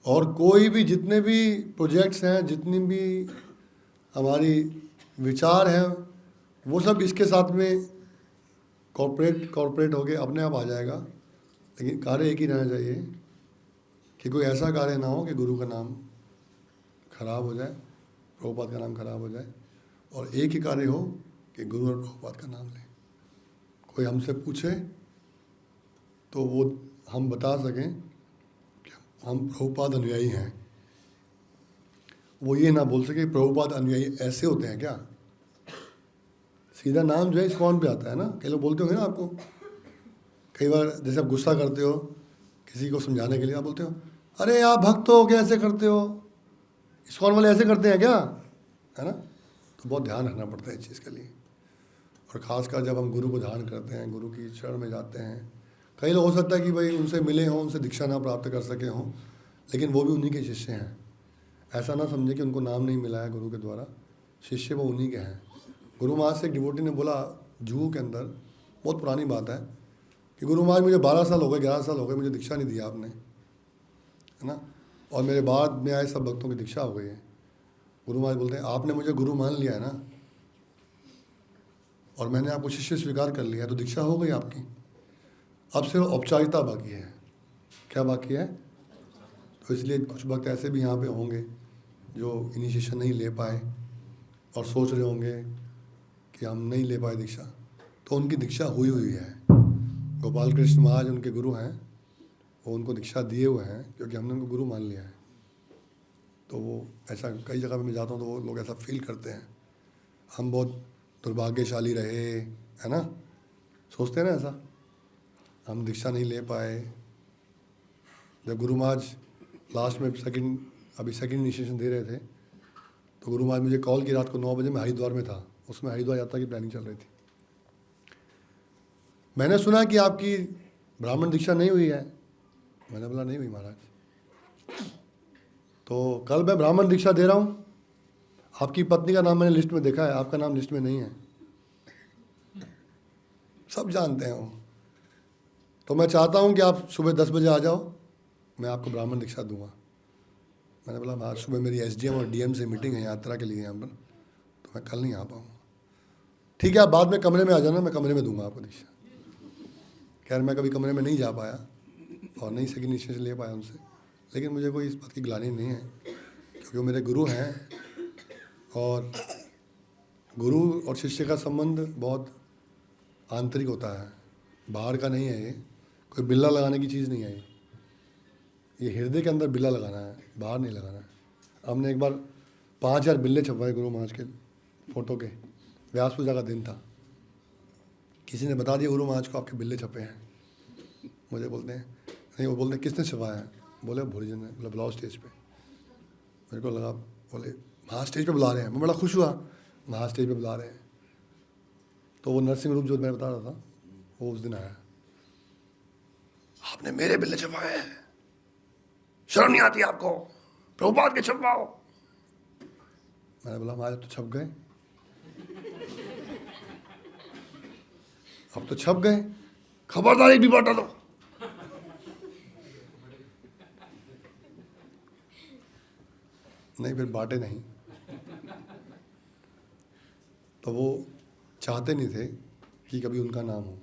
और कोई भी, जितने भी प्रोजेक्ट्स हैं, जितनी भी हमारी विचार हैं, वो सब इसके साथ में कॉर्पोरेट होके अपने आप आ जाएगा। लेकिन कार्य एक ही रहना चाहिए कि कोई ऐसा कार्य ना हो कि गुरु का नाम खराब हो जाए, प्रभुपाद का नाम खराब हो जाए, और एक ही कार्य हो कि गुरु और प्रभुपाद का नाम लें। कोई हमसे पूछे तो वो हम बता सकें कि हम प्रभुपाद अनुयायी हैं। वो ये ना बोल सके प्रभुपाद अनुयायी ऐसे होते हैं क्या। सीधा नाम जो है इस्कॉन पे आता है ना। कई लोग बोलते हो ना आपको, कई बार जैसे आप गुस्सा करते हो किसी को समझाने के लिए, आप बोलते हो अरे आप भक्त हो क्या ऐसे करते हो, इस्कॉन वाले ऐसे करते हैं क्या, है ना। तो बहुत ध्यान रखना पड़ता है इस चीज़ के लिए। और ख़ासकर जब हम गुरु को ध्यान करते हैं, गुरु की शरण में जाते हैं, कई लोग हो सकता है कि भाई उनसे मिले हों, उनसे दीक्षा ना प्राप्त कर सके हों, लेकिन वो भी उन्हीं के शिष्य हैं। ऐसा ना समझे कि उनको नाम नहीं मिला है गुरु के द्वारा, शिष्य वो उन्हीं के हैं। गुरु महाराज से एक डिवोटी ने बोला जुहू के अंदर, बहुत पुरानी बात है, कि गुरु महाराज मुझे 12 साल हो गए, 11 साल हो गए, मुझे दीक्षा नहीं दिया आपने, है ना, और मेरे बाद में आए सब भक्तों की दीक्षा हो गई है। गुरु महाराज बोलते हैं आपने मुझे गुरु मान लिया है ना, और मैंने आपको शिष्य स्वीकार कर लिया है, तो दीक्षा हो गई आपकी। अब सिर्फ औपचारिकता बाकी है। क्या बाकी है। तो इसलिए कुछ भक्त ऐसे भी यहाँ पे होंगे जो इनिशिएशन नहीं ले पाए और सोच रहे होंगे कि हम नहीं ले पाए दीक्षा, तो उनकी दीक्षा हुई हुई है। गोपाल कृष्ण महाराज उनके गुरु हैं, वो उनको दीक्षा दिए हुए हैं क्योंकि हमने उनको गुरु मान लिया है। तो वो ऐसा कई जगह पे मैं जाता हूँ तो वो लोग ऐसा फील करते हैं हम बहुत दुर्भाग्यशाली रहे, है ना, सोचते हैं ना ऐसा, हम दीक्षा नहीं ले पाए। जब गुरु महाराज लास्ट में सेकंड इनिशिएशन दे रहे थे, तो गुरु महाराज मुझे कॉल की रात को 9 बजे, मैं हरिद्वार में था, उसमें हरिद्वार यात्रा की प्लानिंग चल रही थी। मैंने सुना कि आपकी ब्राह्मण दीक्षा नहीं हुई है। मैंने बोला नहीं हुई महाराज। तो कल मैं ब्राह्मण दीक्षा दे रहा हूँ, आपकी पत्नी का नाम मैंने लिस्ट में देखा है, आपका नाम लिस्ट में नहीं है। सब जानते हैं वो। तो मैं चाहता हूँ कि आप सुबह 10 बजे आ जाओ, मैं आपको ब्राह्मण दीक्षा दूंगा। मैंने बोला आज सुबह मेरी एसडीएम और डीएम से मीटिंग है यात्रा के लिए यहाँ पर, तो मैं कल नहीं आ पाऊँगा। ठीक है आप बाद में कमरे में आ जाना, मैं कमरे में दूंगा आपको दीक्षा। खैर मैं कभी कमरे में नहीं जा पाया और नहीं सेकंड इनिशिएशन ले पाया उनसे, लेकिन मुझे कोई इस बात की ग्लानि नहीं है क्योंकि वो मेरे गुरु हैं। और गुरु और शिष्य का संबंध बहुत आंतरिक होता है, बाहर का नहीं है। ये कोई बिल्ला लगाने की चीज़ नहीं है। ये हृदय के अंदर बिल्ला लगाना है, बाहर नहीं लगाना है। हमने एक बार 5000 बिल्ले छपवाए गुरु महाराज के फ़ोटो के। व्यास पूजा का दिन था, किसी ने बता दिया गुरु महाराज को आपके बिल्ले छपे हैं। मुझे बोलते हैं नहीं, वो बोलते हैं किसने छपाया है। बोले भोरीजन ने। बोला बुलाओ स्टेज पे। मेरे को लगा बोले महाराज स्टेज पे बुला रहे हैं। मैं बड़ा खुश हुआ, महाराज स्टेज पे बुला रहे हैं। तो वो नरसिंह रूप जो मैं बता रहा था वो उस दिन आया। आपने मेरे बिल्ले छपाए हैं, शर्म नहीं आती आपको, प्रभुपाद के छपवाओ। मैंने बोला महाराज तो छप गए, अब तो छप गए, खबरदार एक भी बांटा दो। नहीं फिर बांटे नहीं। तो वो चाहते नहीं थे कि कभी उनका नाम हो,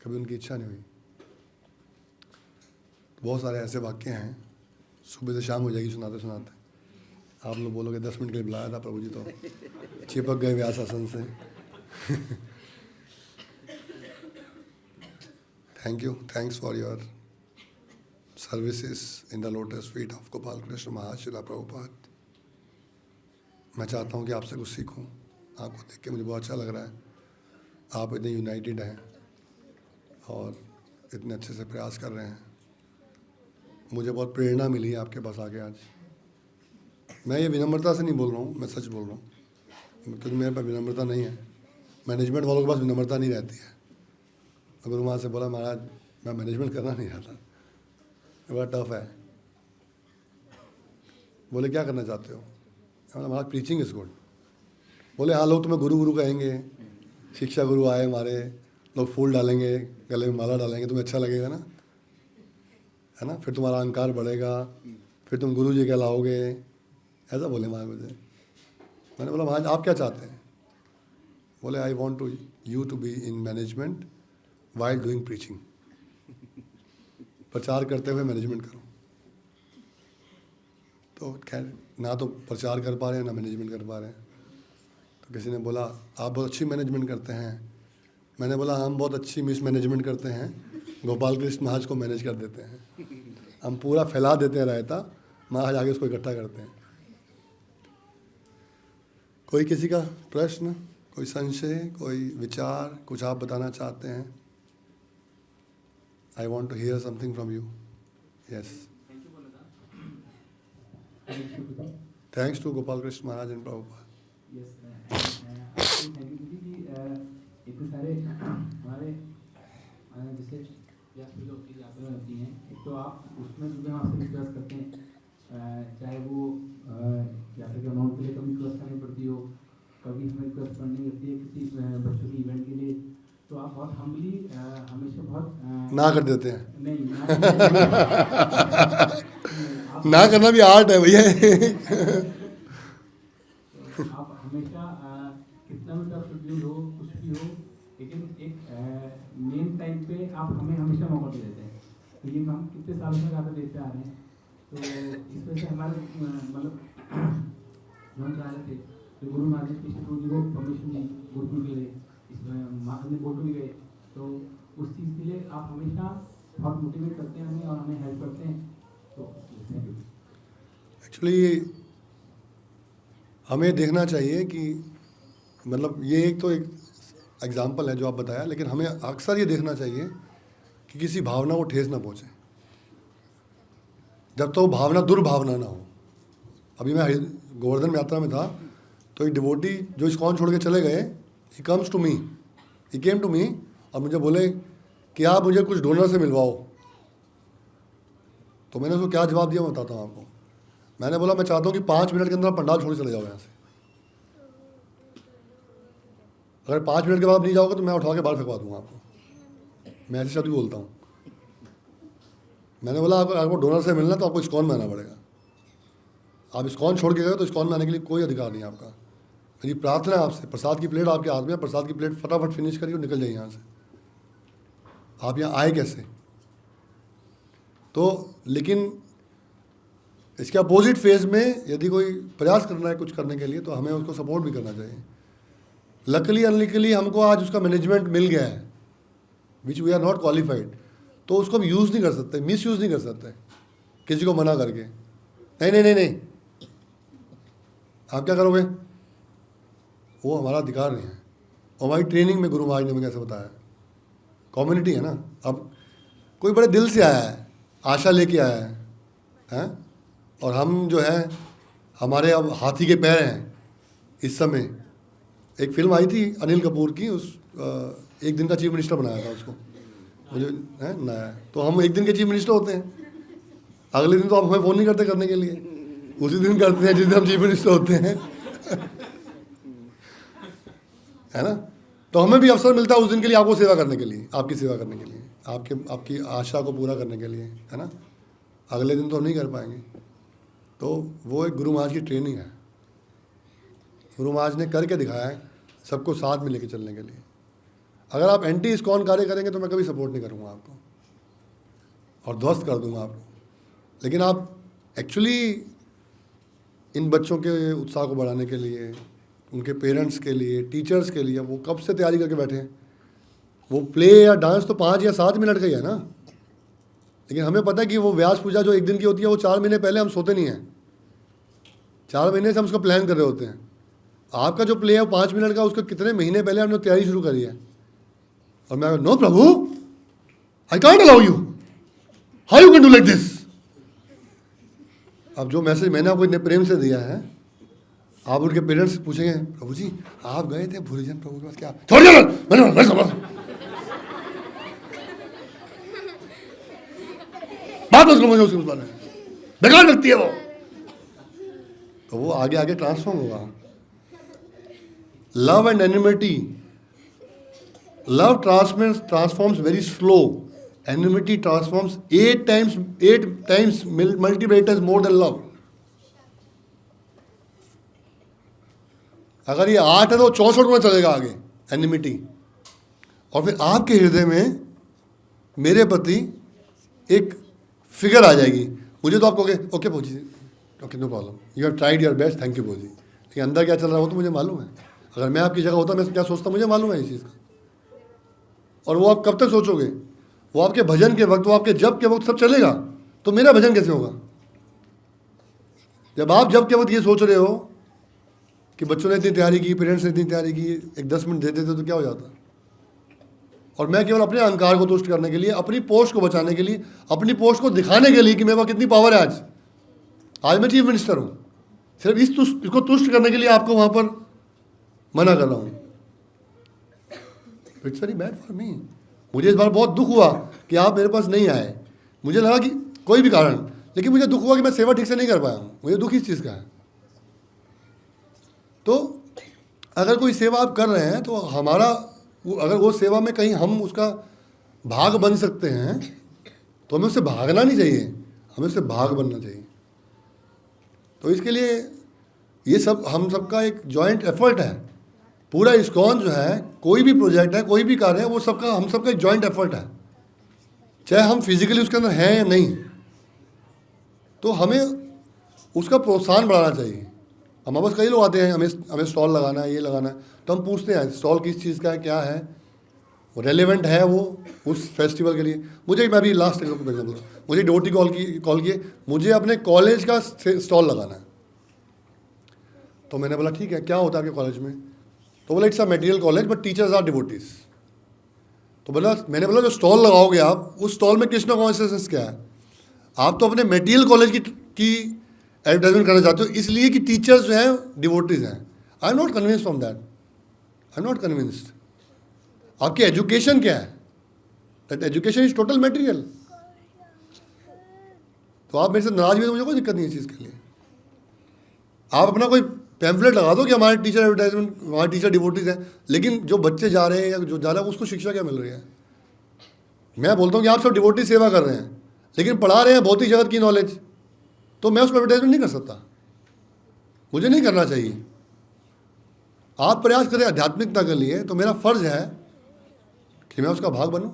कभी उनकी इच्छा नहीं हुई। बहुत सारे ऐसे वाक्य हैं, सुबह से शाम हो जाएगी सुनाते सुनाते। आप लोग बोलोगे 10 मिनट के लिए बुलाया था प्रभु जी, तो चिपक गए व्यास आसन से। Thank you, thanks for your services in the lotus feet of Gopal Krishna Maharaj Srila Prabhupada. मैं चाहता हूँ कि आपसे कुछ सीखूँ। आपको देख के मुझे बहुत अच्छा लग रहा है। आप इतने यूनाइटेड हैं और इतने अच्छे से प्रयास कर रहे हैं। मुझे बहुत प्रेरणा मिली है आपके पास आके आज। मैं ये विनम्रता से नहीं बोल रहा हूँ, मैं सच बोल रहा हूँ, क्योंकि मेरे पास विनम्रता नहीं है। मैनेजमेंट वालों के पास विनम्रता नहीं रहती है। अगर वहाँ से बोला महाराज मैं मैनेजमेंट करना नहीं आता, बड़ा टफ है। बोले क्या करना चाहते हो? महाराज प्रीचिंग इज गुड। बोले हाँ, लोग तुम्हें गुरु गुरु कहेंगे, शिक्षा गुरु आए हमारे, लोग फूल डालेंगे, गले में माला डालेंगे, तुम्हें अच्छा लगेगा ना, है ना, फिर तुम्हारा अहंकार बढ़ेगा, फिर तुम गुरु जी कहलाओगे, ऐसा बोले महाराज मुझे। मैंने बोला महाराज आप क्या चाहते हैं? बोले I want to you to be in management while doing preaching. प्रचार करते हुए मैनेजमेंट करो। तो खैर ना तो प्रचार कर पा रहे हैं ना मैनेजमेंट कर पा रहे हैं। तो किसी ने बोला आप बहुत अच्छी मैनेजमेंट करते हैं। मैंने बोला हम बहुत अच्छी मिस मैनेजमेंट करते हैं, गोपाल कृष्ण महाराज को मैनेज कर देते हैं। हम पूरा फैला देते हैं रायता, महाराज आगे उसको इकट्ठा करते हैं। कोई किसी का प्रश्न, कोई संशय, कोई विचार, कुछ आप बताना चाहते हैं? I want to hear something from you. Yes, thanks to Gopal Krishna Maharaj and Prabhupada. इतने सारे हमारे जैसे यात्रा होती हैं, एक तो आप उसमें जो हम आपसे रिक्वेस्ट करते हैं, चाहे वो यात्रा के अमाउंट के लिए कभी रिक्वेस्ट करनी पड़ती हो, कभी हमें रिक्वेस्ट करनी होती है किसी बच्चों के इवेंट के लिए, तो आप बहुत हम्बली हमेशा बहुत ना कर देते हैं। नहीं ना करना भी आर्ट है भैया। आप हमेशा कितना भी टफ शेड्यूल हो, कुछ भी हो, लेकिन एक मेन टाइम पे आप हमें हमेशा मौका दे देते हैं। तो ये हम कितने सालों से ज़्यादा देते आ रहे हैं। तो इस वजह से हमारे मतलब हम चाह रहे थे तो गुरु महाराज ने कृष्ण गुरु जी को परमिशन दी गुरुकुल के लिए, इसमें महाराज ने बोल भी गए। तो उस चीज़ के लिए आप हमेशा बहुत मोटिवेट करते हैं हमें और हमें हेल्प करते हैं। तो एक्चुअली हमें देखना चाहिए कि मतलब ये एक तो एक एग्जाम्पल है जो आप बताया, लेकिन हमें अक्सर ये देखना चाहिए कि किसी भावना को ठेस ना पहुँचे, जब तो भावना दुर्भावना ना हो। अभी मैं गोवर्धन यात्रा में था, तो एक डिवोटी जो इस्कॉन छोड़ के चले गए, he comes to me, he came to me और मुझे बोले कि आप मुझे कुछ डोनर से मिलवाओ। तो मैंने उसको क्या जवाब दिया मैं बताता हूँ आपको। मैंने बोला मैं चाहता हूँ कि 5 मिनट के अंदर पंडाल छोड़ चले जाओ यहाँ से। अगर 5 मिनट के बाद नहीं जाओगे तो मैं उठा के बाहर फेंकवा दूंगा आपको। मैं ऐसे शब्द बोलता हूँ। मैंने बोला आपको डोनर से मिलना तो आपको इस्कॉन में आना पड़ेगा। आप इस्कॉन छोड़ के गए तो इस्कॉन में आने के लिए कोई अधिकार नहीं है आपका। मेरी प्रार्थना है आपसे, प्रसाद की प्लेट आपके हाथ में है, प्रसाद की प्लेट फटाफट फिनिश करिए और निकल जाइए यहाँ से। आप यहाँ आए कैसे? तो लेकिन इसके अपोजिट फेज में यदि कोई प्रयास करना है कुछ करने के लिए तो हमें उसको सपोर्ट भी करना चाहिए। लकली अनलिकली हमको आज उसका मैनेजमेंट मिल गया है, which we are not qualified, तो उसको हम यूज़ नहीं कर सकते, मिस यूज़ नहीं कर सकते किसी को मना करके। नहीं नहीं नहीं नहीं, आप क्या करोगे? वो हमारा अधिकार नहीं है। और हमारी ट्रेनिंग में गुरु महाराज ने मुझे कैसे बताया, कम्युनिटी है ना। अब कोई बड़े दिल से आया है, आशा लेके आया है, हैं? और हम जो है हमारे अब हाथी के पैर हैं इस समय। एक फिल्म आई थी अनिल कपूर की, उस एक दिन का चीफ मिनिस्टर बनाया था उसको, मुझे है नया। तो हम एक दिन के चीफ मिनिस्टर होते हैं, अगले दिन तो आप हमें फ़ोन नहीं करते करने के लिए, उसी दिन करते हैं जिस दिन हम चीफ मिनिस्टर होते हैं। है ना। तो हमें भी अवसर मिलता है उस दिन के लिए आपको सेवा करने के लिए, आपकी सेवा करने के लिए, आपकी आशा को पूरा करने के लिए, है ना। अगले दिन तो हम नहीं कर पाएंगे। तो वो एक गुरु महाराज की ट्रेनिंग है। गुरु महाराज ने करके दिखाया है सबको साथ में लेके चलने के लिए। अगर आप एंटी इस्कॉन कार्य करेंगे तो मैं कभी सपोर्ट नहीं करूँगा आपको और ध्वस्त कर दूंगा आपको। लेकिन आप एक्चुअली इन बच्चों के उत्साह को बढ़ाने के लिए, उनके पेरेंट्स के लिए, टीचर्स के लिए, वो कब से तैयारी करके बैठे हैं। वो प्ले या डांस तो 5 या 7 मिनट का ही है ना, लेकिन हमें पता है कि वो व्यास पूजा जो एक दिन की होती है वो 4 महीने पहले हम सोते नहीं हैं। 4 महीने से हम उसका प्लान कर रहे होते हैं। आपका जो प्ले है 5 मिनट का, उसका कितने महीने पहले हमने तैयारी शुरू करी है और मैं, no prabhu, I can't allow you, how you can do like this. अब जो मैसेज मैंने आपको इतने प्रेम से दिया है, आप उनके पेरेंट्स से पूछेंगे, प्रभु जी आप गए थे भूरिजन प्रभु के पास, क्या छोड़ दिया मैंने समझ बात मत करो मुझे उसके बारे में, बेकार लगती है वो। तो वो आगे आगे ट्रांसफॉर्म होगा। Love and enmity, love transforms very slow, enmity transforms 8 times multiplied more than love। अगर ये 8 है तो 64 में चलेगा आगे एनिमिटी। और फिर आपके हृदय में मेरे प्रति एक फिगर आ जाएगी। मुझे तो आप कहोगे ओके भोजी, okay no problem, you have tried your best, thank you भोजी। लेकिन अंदर क्या चल रहा हो तो मुझे मालूम है। अगर मैं आपकी जगह होता मैं क्या सोचता मुझे मालूम है इस चीज़ का। और वो आप कब तक सोचोगे? वो आपके भजन के वक्त, वो आपके जप के वक्त सब चलेगा, तो मेरा भजन कैसे होगा? जब आप जप के वक्त ये सोच रहे हो कि बच्चों ने इतनी तैयारी की, पेरेंट्स ने इतनी तैयारी की, एक 10 मिनट दे देते तो क्या हो जाता। और मैं केवल अपने अहंकार को तुष्ट करने के लिए, अपनी पोस्ट को बचाने के लिए, अपनी पोस्ट को दिखाने के लिए कि मेरे पास कितनी पावर है, आज मैं चीफ मिनिस्टर हूँ, सिर्फ इसको तुष्ट करने के लिए आपको वहाँ पर मना कर रहा हूँ। It's very bad for me. मुझे इस बार बहुत दुख हुआ कि आप मेरे पास नहीं आए। मुझे लगा कि कोई भी कारण, लेकिन मुझे दुख हुआ कि मैं सेवा ठीक से नहीं कर पाया हूँ। मुझे दुख इस चीज़ का है। तो अगर कोई सेवा आप कर रहे हैं तो हमारा अगर वो सेवा में कहीं हम उसका भाग बन सकते हैं तो हमें उससे भागना नहीं चाहिए, हमें उससे भाग बनना चाहिए। तो इसके लिए ये सब हम सबका एक जॉइंट एफर्ट है। पूरा इस्कॉन जो है, कोई भी प्रोजेक्ट है, कोई भी कार्य है, वो सबका हम सबका एक जॉइंट एफर्ट है, चाहे हम फिजिकली उसके अंदर हैं या नहीं। तो हमें उसका प्रोत्साहन बढ़ाना चाहिए। हमारे पास कई लोग आते हैं, हमें स्टॉल लगाना है, ये लगाना है, तो हम पूछते हैं स्टॉल किस चीज़ का है, क्या है, वो रेलेवेंट है वो उस फेस्टिवल के लिए। मैं अभी लास्ट एग्जाम्पल, मुझे डोटी कॉल किए, मुझे अपने कॉलेज का स्टॉल लगाना है। तो मैंने बोला ठीक है, क्या होता है आपके कॉलेज में? तो बोला it's a material college but teachers are devotees. तो मैंने बोला जो स्टॉल लगाओगे आप, उस स्टॉल में कृष्णा कॉन्शियसनेस क्या है? आप तो अपने मटेरियल कॉलेज की एडवर्टाइजमेंट करना चाहते हो, इसलिए कि टीचर्स जो हैं डिवोटीज हैं। I am not convinced from that, I am not convinced. आपकी एजुकेशन क्या है? That education is total material. तो आप मेरे से नाराज भी, तो मुझे कोई दिक्कत नहीं है इस चीज़ के लिए। आप अपना कोई पैम्फलेट लगा दो कि हमारे टीचर एडवर्टाइजमेंट, हमारे टीचर डिवोटीज हैं, लेकिन जो बच्चे जा रहे हैं या जो जा रहा है उसको शिक्षा क्या मिल रही है? मैं बोलता हूँ कि आप सब डिवोटी सेवा कर रहे हैं, लेकिन पढ़ा रहे हैं भौतिक जगत की नॉलेज, तो मैं उसको एडवर्टाइजमेंट नहीं कर सकता, मुझे नहीं करना चाहिए। आप प्रयास करें आध्यात्मिकता के लिए, तो मेरा फर्ज है कि मैं उसका भाग बनूं,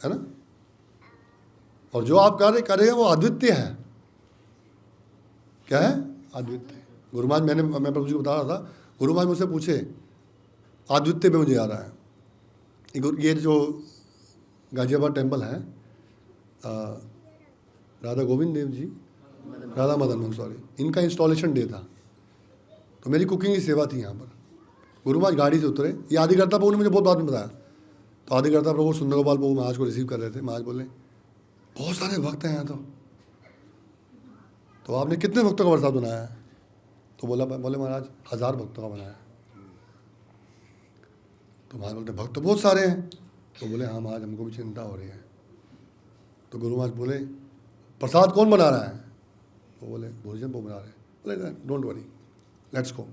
है ना। और जो आप कार्य करेंगे वो अद्वितीय है। क्या है? अद्वितीय। गुरु महाराज, मैं प्रभु जी को बता रहा था, गुरु महाराज मुझसे पूछे, अद्वितीय में मुझे आ रहा है ये जो गाजियाबाद टेम्पल है, राधा गोविंद देव जी, राधा मदन मोहन, सॉरी, इनका इंस्टॉलेशन डे था। तो मेरी कुकिंग की सेवा थी यहाँ पर। गुरु महाराज गाड़ी से उतरे, ये आदिकर्ता प्रभु ने मुझे बहुत बाद में बताया। तो आदिकर्ता प्रभु सुंदर गोपाल प्रभु महाराज को रिसीव कर रहे थे। महाराज बोले बहुत सारे भक्त हैं यहाँ, तो आपने कितने भक्तों का प्रसाद बनाया है? तो बोले महाराज 1000 भक्तों का बनाया है। तो महाराज बोलते भक्त तो बहुत सारे हैं। तो बोले हाँ महाराज, हमको भी चिंता हो रही है। तो गुरु महाराज बोले प्रसाद कौन बना रहा है? तो बोले भोजन वो बना रहे हैं। बोले डोंट वरी, लेट्स गो।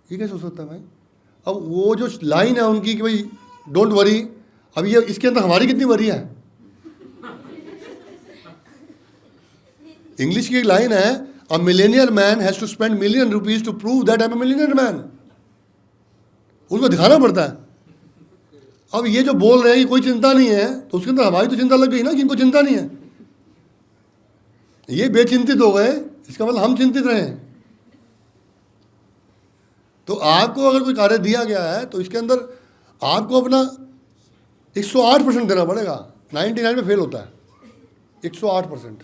ये कैसे हो सकता है भाई? अब वो जो लाइन है उनकी कि भाई डोंट वरी, अब ये इसके अंदर हमारी कितनी वरी है? इंग्लिश की एक लाइन है, a millionaire man has to spend $1,000,000 rupees to prove that I am a millionaire man. उसको दिखाना पड़ता है। अब ये जो बोल रहे हैं कि कोई चिंता नहीं है, तो उसके अंदर हमारी तो चिंता लग गई ना कि इनको चिंता नहीं है। ये बेचिंतित हो गए, इसका मतलब हम चिंतित रहे। तो आपको अगर कोई कार्य दिया गया है तो इसके अंदर आपको अपना 108% देना पड़ेगा। 99 में फेल होता है, 108%।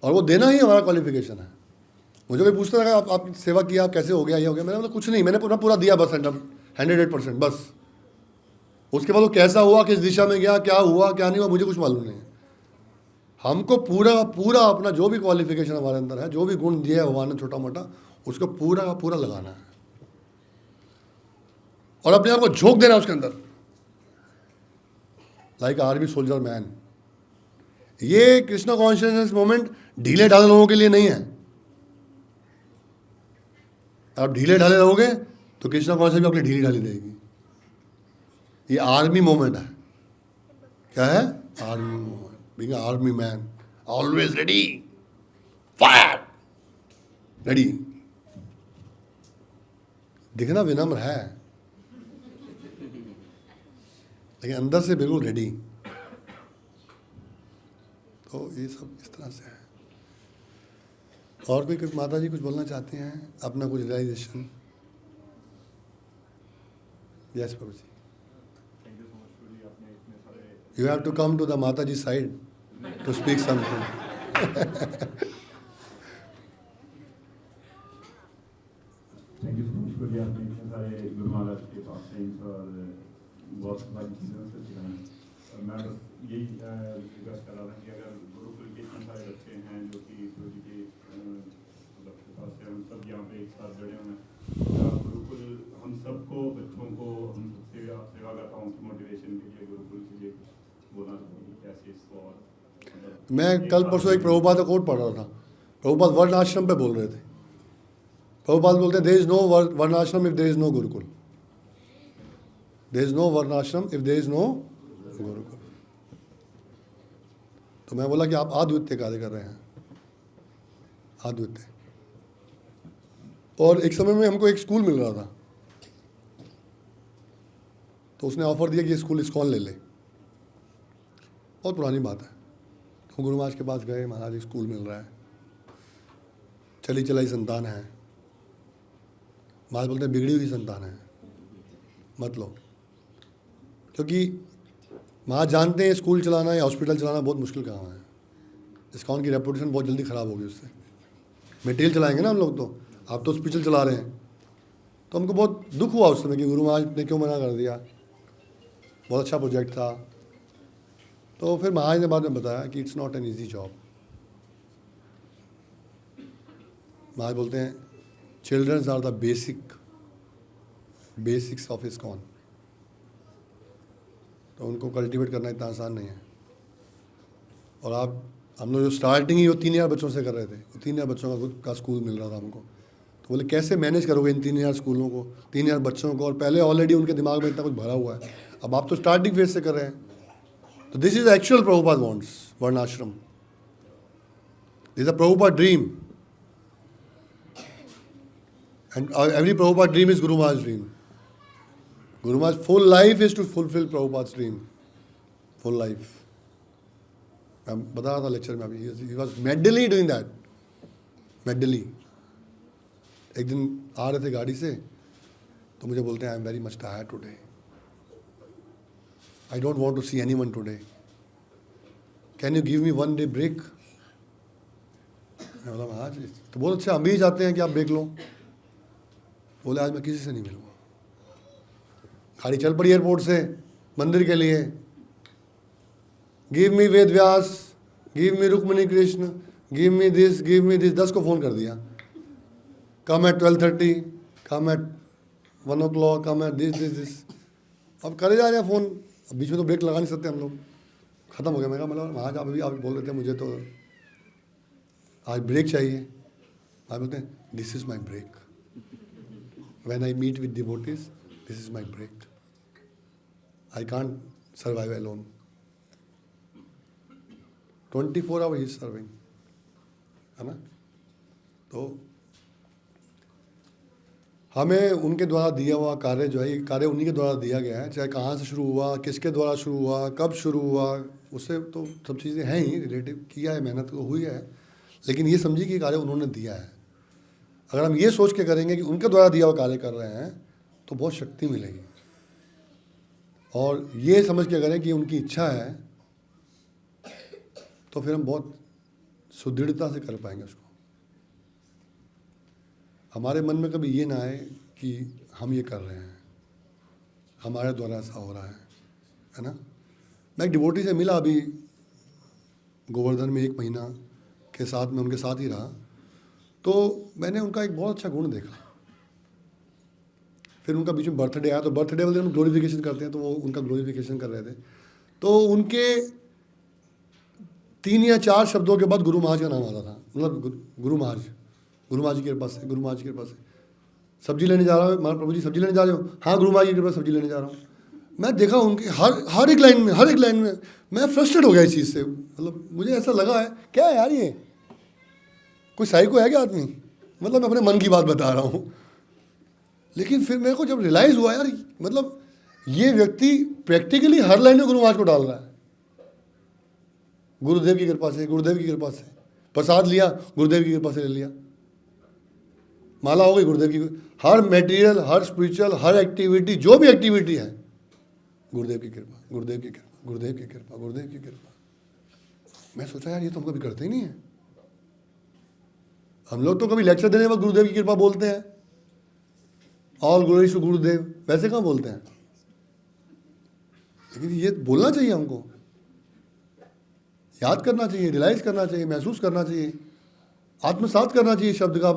और वो देना ही हमारा क्वालिफिकेशन है। मुझे कोई पूछता था आप सेवा किया, आप कैसे हो गया, ये हो गया, मैंने बोला कुछ नहीं, मैंने पूरा पूरा दिया बस 100% बस। उसके बाद वो कैसा हुआ, किस दिशा में गया, क्या हुआ क्या नहीं हुआ, मुझे कुछ मालूम नहीं है। हमको पूरा पूरा अपना जो भी क्वालिफिकेशन हमारे अंदर है, जो भी गुण दिया है भगवान ने छोटा मोटा, उसको पूरा का पूरा लगाना है और अपने आप को झोंक देना उसके अंदर, लाइक आर्मी सोल्जर मैन। ये कृष्णा कॉन्शियसनेस मोमेंट ढीले ढाले लोगों के लिए नहीं है। आप ढीले ढाले रहोगे तो कृष्णा कॉन्शियस भी आपकी ढीली ढाली देगी। ये आर्मी मोमेंट है। क्या है? Army moment, being army man, always ready, fire, ready. दिखना विनम्र है लेकिन अंदर से बिल्कुल रेडी। तो ये सब इस तरह से है। और कोई कुछ माता जी कुछ बोलना चाहते हैं, अपना कुछ realisation? Yes prabhu ji. You have to come to the Mataji side to speak something. Thank you so much गुरु जी, आपने इतने सारे गुरु महाराज के टॉक्स और बहुत सारी चीज़ों से सिखाया। मैं बस यही रिक्वेस्ट कर रहा था कि अगर गुरुकुल के इतने सारे बच्चे हैं जो कि गुरु जी के पास से हम सब यहाँ पे एक साथ जुड़े हुए हैं, तो गुरुकुल हम सबको, बच्चों को, हम सेवादाताओं की मोटिवेशन के लिए गुरुकुल के लिए कुछ बोलना चाहिए कैसे इसको। और मैं कल परसों एक प्रभुपाद का कोट पढ़ रहा था। प्रभुपाद वर्ण आश्रम पे बोल रहे थे। प्रभुपाद बोलते हैं there is no varna ashram if there is no gurukul, there is no varna ashram if there is no gurukul. तो मैं बोला कि आप अद्वितीय कार्य कर रहे हैं, अद्वितीय। और एक समय में हमको एक स्कूल मिल रहा था, तो उसने ऑफर दिया कि ये स्कूल इस्कॉन ले ले। बहुत पुरानी बात है। तो गुरु महाराज के पास गए, महाराज एक स्कूल मिल रहा है, चली चलाई संतान है। महाराज बोलते हैं बिगड़ी हुई संतान है, मत लो। क्योंकि महाराज जानते हैं स्कूल चलाना या हॉस्पिटल चलाना बहुत मुश्किल काम है। इस्कॉन की रेपुटेशन बहुत जल्दी ख़राब होगी उससे। मटेरियल चलाएंगे ना हम लोग, तो आप तो हॉस्पिटल चला रहे हैं। तो हमको बहुत दुख हुआ उस समय कि गुरु महाराज ने क्यों मना कर दिया, बहुत अच्छा प्रोजेक्ट था। तो फिर महाराज ने बाद में बताया कि it's not an easy job. Maharaj बोलते हैं childrens are the basics of ISKCON. तो उनको कल्टीवेट करना इतना आसान नहीं है। और हम लोग जो स्टार्टिंग ही वो 3000 बच्चों से कर रहे थे, वो 3000 बच्चों का स्कूल मिल रहा था हमको। तो बोले कैसे मैनेज करोगे इन 3000 स्कूलों को, 3000 बच्चों को, और पहले ऑलरेडी उनके दिमाग में इतना कुछ भरा हुआ है। अब आप तो स्टार्टिंग फेज से कर रहे हैं। तो this is actual Prabhupada wants varnashrama, this is a Prabhupada dream, and every Prabhupada dream is guru Maharaj dream. Guru Maharaj full life is to fulfil Prabhupada dream, full life. मैं बता रहा था लेक्चर में अभी, he was madly doing that, madly. एक दिन आ रहे थे गाड़ी से, तो मुझे बोलते हैं I am very much tired today, I don't want to see anyone today, can you give me 1 day break. मैं बोला महाराज तो बहुत अच्छा, हम भी चाहते हैं कि आप ब्रेक लो। बोले आज मैं किसी से नहीं मिलूँगा। गाड़ी चल पड़ी एयरपोर्ट से मंदिर के लिए। Give me Ved Vyas, give me Rukmini Krishna, give me this, give me this. 10 को फ़ोन कर दिया, come at 12:30, come at 1 o'clock, come at this. अब करे जा रहे हैं फ़ोन। अब बीच में तो ब्रेक लगा नहीं सकते हम लोग। ख़त्म हो गया। मैं कहा मतलब महाराज आप बोल रहे थे मुझे तो आज ब्रेक चाहिए। आप बोलते हैं this is my break, when I meet with devotees this is my break, I can't survive alone. 24 hours he is serving, है ना। तो हमें उनके द्वारा दिया हुआ कार्य जो है, ये कार्य उन्हीं के द्वारा दिया गया है। चाहे कहाँ से शुरू हुआ, किसके द्वारा शुरू हुआ, कब शुरू हुआ, उससे तो सब चीज़ें हैं ही, रिलेटिव किया है, मेहनत तो हुई है। लेकिन ये समझिए कि कार्य उन्होंने दिया है। अगर हम ये सोच के करेंगे कि उनके द्वारा दिया हुआ कार्य कर रहे हैं तो बहुत शक्ति मिलेगी। और ये समझ के करें कि उनकी इच्छा है तो फिर हम बहुत सुदृढ़ता से कर पाएंगे उसको। हमारे मन में कभी ये ना आए कि हम ये कर रहे हैं, हमारे द्वारा ऐसा हो रहा है ना। मैं एक डिवोटी से मिला अभी गोवर्धन में 1 महीना के साथ में उनके साथ ही रहा, तो मैंने उनका एक बहुत अच्छा गुण देखा। फिर उनका बीच में बर्थडे आया, तो बर्थडे वाले दिन ग्लोरिफिकेशन करते हैं, तो वो उनका ग्लोरिफिकेशन कर रहे थे। तो उनके 3 या 4 शब्दों के बाद गुरु महाराज का नाम आता था, मतलब गुरु महाराज की कृपा से, गुरु महाराज की कृपा से। सब्जी लेने जा रहा हूँ, महाराज प्रभु जी सब्जी लेने जा रहे हो? हाँ, गुरु महाराज की कृपा से सब्जी लेने जा रहा हूँ। मैं देखा उनके हर एक लाइन में मैं फ्रस्ट्रेट हो गया इस चीज़ से। मतलब मुझे ऐसा लगा है क्या है यार, ये कोई साइको है क्या आदमी? मतलब मैं अपने मन की बात बता रहा हूँ। लेकिन फिर मेरे को जब रियलाइज़ हुआ यार, मतलब ये व्यक्ति प्रैक्टिकली हर लाइन में गुरु महाराज को डाल रहा है। गुरुदेव की कृपा से, गुरुदेव की कृपा से। प्रसाद लिया, गुरुदेव की कृपा से ले लिया। माला हो गई, गुरुदेव की। हर मटेरियल, हर स्पिरिचुअल, हर एक्टिविटी, जो भी एक्टिविटी है, गुरुदेव की कृपा, गुरुदेव की कृपा, गुरुदेव की कृपा, गुरुदेव की कृपा। मैं सोचा यार ये तो हम कभी करते ही नहीं है। हम लोग तो कभी लेक्चर देने वक्त गुरुदेव की कृपा बोलते हैं, ऑल ग्लोरी टू गुरुदेव, वैसे कहाँ बोलते हैं? लेकिन ये बोलना चाहिए, हमको याद करना चाहिए, रियलाइज करना चाहिए, महसूस करना चाहिए, आत्मसात करना चाहिए शब्द का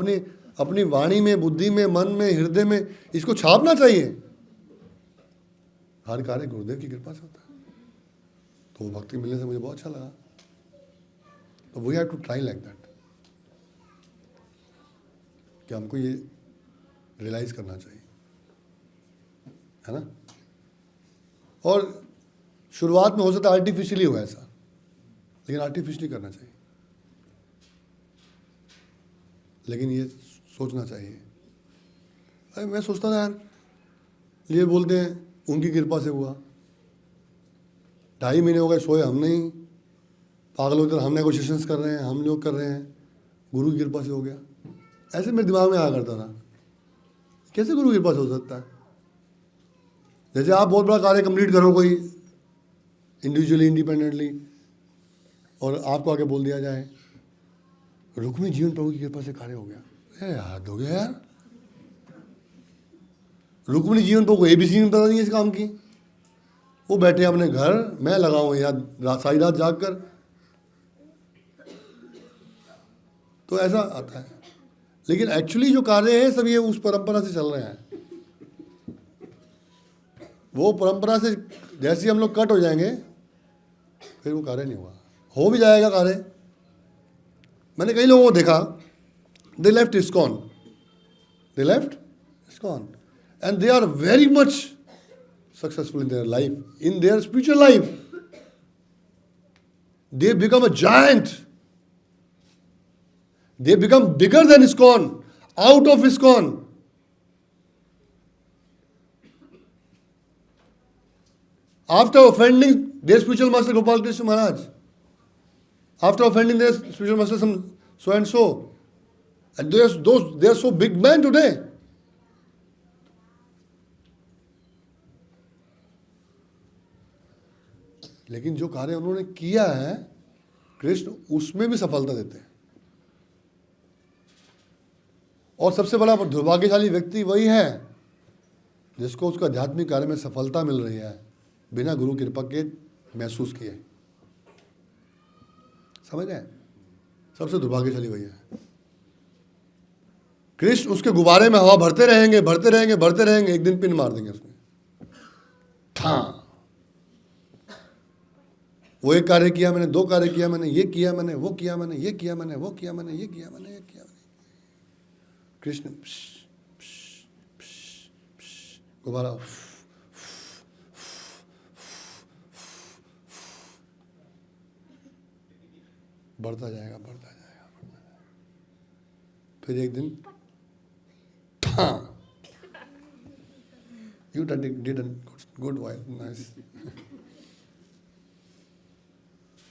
अपनी वाणी में, बुद्धि में, मन में, हृदय में, इसको छापना चाहिए। हर कार्य गुरुदेव की कृपा से होता है। तो भक्ति मिलने से मुझे बहुत अच्छा लगा। तो we have to try like that, कि हमको ये रियलाइज करना चाहिए, है ना। और शुरुआत में हो सकता है आर्टिफिशियली हो ऐसा, लेकिन आर्टिफिशियली करना चाहिए। लेकिन ये सोचना चाहिए। अरे मैं सोचता था यार, ये बोलते हैं उनकी कृपा से हुआ, 2.5 महीने हो गए सोए हम नहीं, पागलों की तरह हम नेगोशिएशंस कर रहे हैं, हम लोग कर रहे हैं, गुरु की कृपा से हो गया। ऐसे मेरे दिमाग में आया करता था, कैसे गुरु की कृपा से हो सकता है? जैसे आप बहुत बड़ा कार्य कंप्लीट करो कोई इंडिविजुअली, इंडिपेंडेंटली, और आपको आगे बोल दिया जाए रुक्मी जीवन प्रभु की कृपा से कार्य हो गया। याद हो गया यार, रुक्मिणी जीवन प्रभु को ABC नहीं पता नहीं इस काम की। वो बैठे अपने घर, मैं लगा हूँ यार सारी रात जाग कर। तो ऐसा आता है। लेकिन एक्चुअली जो कार्य है सब ये उस परंपरा से चल रहे हैं। वो परंपरा से जैसे हम लोग कट हो जाएंगे, फिर वो कार्य नहीं होगा। हो भी जाएगा कार्य। मैंने कई लोगों को देखा, they left ISKCON, and they are very much successful in their life, in their spiritual life. They become a giant. They become bigger than ISKCON, out of ISKCON. After offending their spiritual master Gopal Krishna Maharaj, after offending their spiritual master some so and so, and they are so big men today. लेकिन जो कार्य उन्होंने किया है, कृष्ण उसमें भी सफलता देते हैं। और सबसे बड़ा दुर्भाग्यशाली व्यक्ति वही है जिसको उसका आध्यात्मिक कार्य में सफलता मिल रही है बिना गुरु कृपा के महसूस किए। समझ रहे हैं? सबसे दुर्भाग्यशाली वही है। कृष्ण उसके गुब्बारे में हवा भरते रहेंगे, भरते रहेंगे, भरते रहेंगे, एक दिन पिन मार देंगे उसमें। हाँ, वो एक कार्य किया मैंने, 2 कार्य किया मैंने, ये किया मैंने, वो किया मैंने, ये किया मैंने, वो किया मैंने, ये किया मैंने, ये किया मैंने। कृष्ण गुब्बारा बढ़ता जाएगा, बढ़ता जाएगा, बढ़ता जाएगा। फिर एक दिन you did a good wife, nice,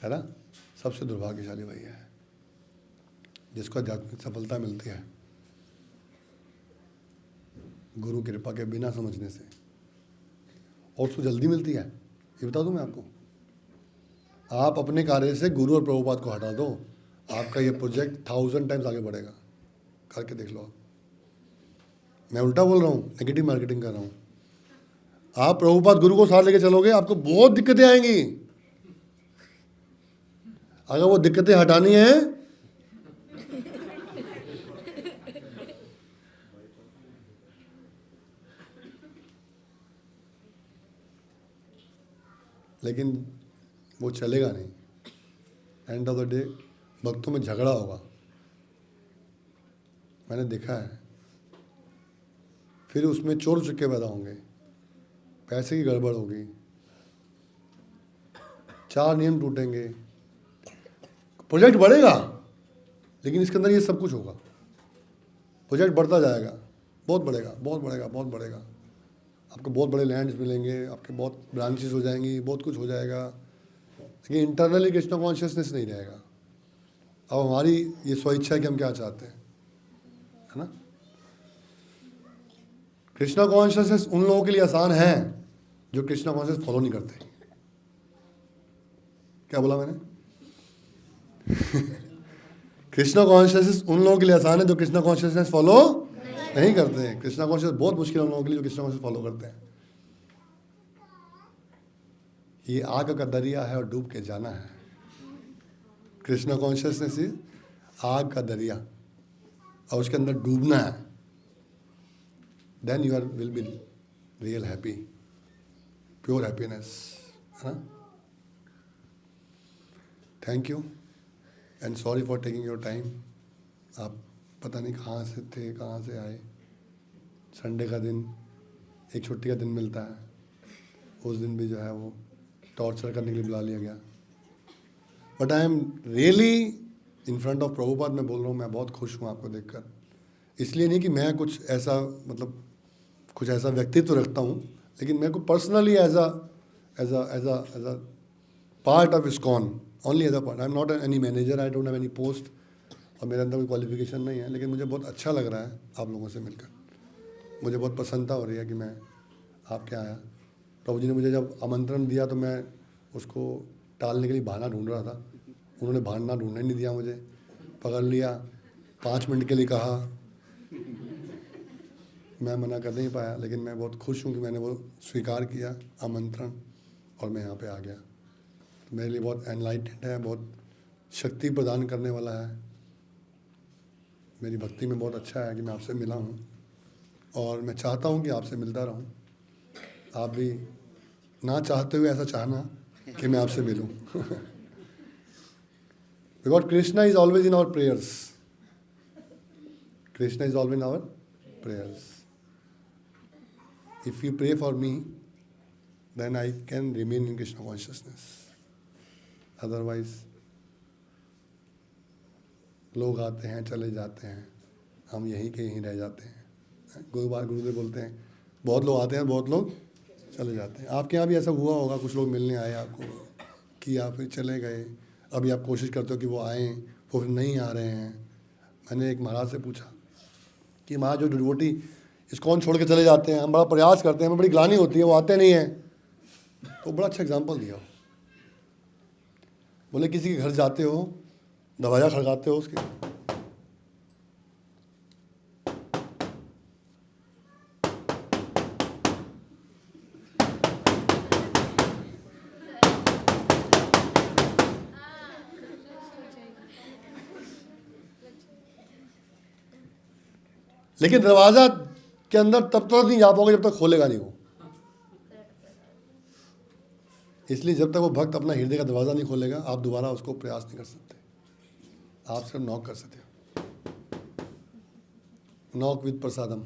है ना। सबसे दुर्भाग्यशाली वही है जिसको आध्यात्मिक सफलता मिलती है गुरु कृपा के बिना समझने से, और उसको जल्दी मिलती है। ये बता दूं मैं आपको, आप अपने कार्य से गुरु और प्रभुपाद को हटा दो, आपका ये प्रोजेक्ट 1000 टाइम्स आगे बढ़ेगा। करके देख लो आप। मैं उल्टा बोल रहा हूँ, नेगेटिव मार्केटिंग कर रहा हूँ। आप प्रभुपाद गुरु को साथ लेके चलोगे, आपको बहुत दिक्कतें आएंगी। अगर वो दिक्कतें हटानी है लेकिन वो चलेगा नहीं। एंड ऑफ द डे भक्तों में झगड़ा होगा, मैंने देखा है। फिर उसमें चोर चुके पैदा होंगे, पैसे की गड़बड़ होगी, 4 नियम टूटेंगे, प्रोजेक्ट बढ़ेगा लेकिन इसके अंदर ये सब कुछ होगा। प्रोजेक्ट बढ़ता जाएगा, बहुत बढ़ेगा, बहुत बढ़ेगा, बहुत बढ़ेगा। आपको बहुत बड़े लैंड्स मिलेंगे, आपके बहुत ब्रांचेस हो जाएंगी, बहुत कुछ हो जाएगा, लेकिन इंटरनली कृष्णा कॉन्शियसनेस नहीं रहेगा। अब हमारी ये स्वेच्छा है कि हम क्या चाहते हैं, है ना। कृष्णा कॉन्शियसनेस उन लोगों के लिए आसान है जो कृष्णा कॉन्शियस फॉलो नहीं करते। क्या बोला मैंने? कृष्णा कॉन्शियसनेस उन लोगों के लिए आसान है जो कृष्णा कॉन्शियसनेस फॉलो नहीं करते हैं। कृष्णा कॉन्शियस बहुत मुश्किल है उन लोगों के लिए जो कृष्णा कॉन्शियस फॉलो करते हैं। ये आग का दरिया है और डूब के जाना है। कृष्णा कॉन्शियसनेस ही आग का दरिया और उसके अंदर डूबना है। Then you are will be real happy, pure happiness, है ना। Thank you and sorry for taking your time. आप पता नहीं कहाँ से थे, कहाँ से आए। संडे का दिन एक छुट्टी का दिन मिलता है, उस दिन भी जो है वो टॉर्चर करने के लिए बुला लिया गया। But I am really in front of Prabhupada मैं बोल रहा हूँ, मैं बहुत खुश हूँ आपको देखकर। इसलिए नहीं कि मैं कुछ ऐसा मतलब कुछ ऐसा व्यक्तित्व रखता हूँ, लेकिन मेरे को personally as a part of ISKCON, only as a part. I am not any manager, I don't have any post और मेरे अंदर कोई क्वालिफिकेशन नहीं है, लेकिन मुझे बहुत अच्छा लग रहा है आप लोगों से मिलकर। मुझे बहुत प्रसन्नता हो रही है कि मैं आपके आया। प्रभु जी ने मुझे जब आमंत्रण दिया तो मैं उसको टालने के लिए बहाना ढूंढ रहा था। उन्होंने बहाना ढूंढने नहीं दिया, मुझे पकड़ लिया, 5 मिनट के लिए कहा, मैं मना कर नहीं पाया। लेकिन मैं बहुत खुश हूँ कि मैंने वो स्वीकार किया आमंत्रण और मैं यहाँ पे आ गया। मेरे लिए बहुत एनलाइटेड है, बहुत शक्ति प्रदान करने वाला है। मेरी भक्ति में बहुत अच्छा है कि मैं आपसे मिला हूँ और मैं चाहता हूँ कि आपसे मिलता रहूँ। आप भी ना चाहते हुए ऐसा चाहना कि मैं आपसे मिलूँ। Because Krishna is always in our prayers. Krishna is always in our prayers. If you pray for me then I can remain in Krishna consciousness. Otherwise, लोग आते हैं चले जाते हैं, हम यहीं के यहीं रह जाते हैं। गुरुदेव बोलते हैं बहुत लोग आते हैं बहुत लोग चले जाते हैं। आपके यहाँ भी ऐसा हुआ होगा, कुछ लोग मिलने आए आपको, किया फिर चले गए। अभी आप कोशिश करते हो कि वो आएँ, वो फिर नहीं आ रहे हैं। मैंने एक महाराज से पूछा कि महाराज जो डिवोटी इस्कॉन छोड़ के चले जाते हैं, हम बड़ा प्रयास करते हैं, हमें बड़ी ग्लानि होती है, वो आते नहीं हैं। तो बड़ा अच्छा एग्जाम्पल दिया। बोले किसी के घर जाते हो, दरवाज़ा खड़काते हो उसके, लेकिन दरवाज़ा के अंदर तब तक नहीं जा पाओगे जब तक खोलेगा नहीं वो। इसलिए जब तक वो भक्त अपना हृदय का दरवाज़ा नहीं खोलेगा, आप दोबारा उसको प्रयास नहीं कर सकते। आप सिर्फ नॉक कर सकते हो, knock with prasadam.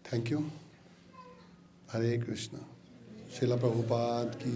Thank you. Hare Krishna. Srila Prabhupada की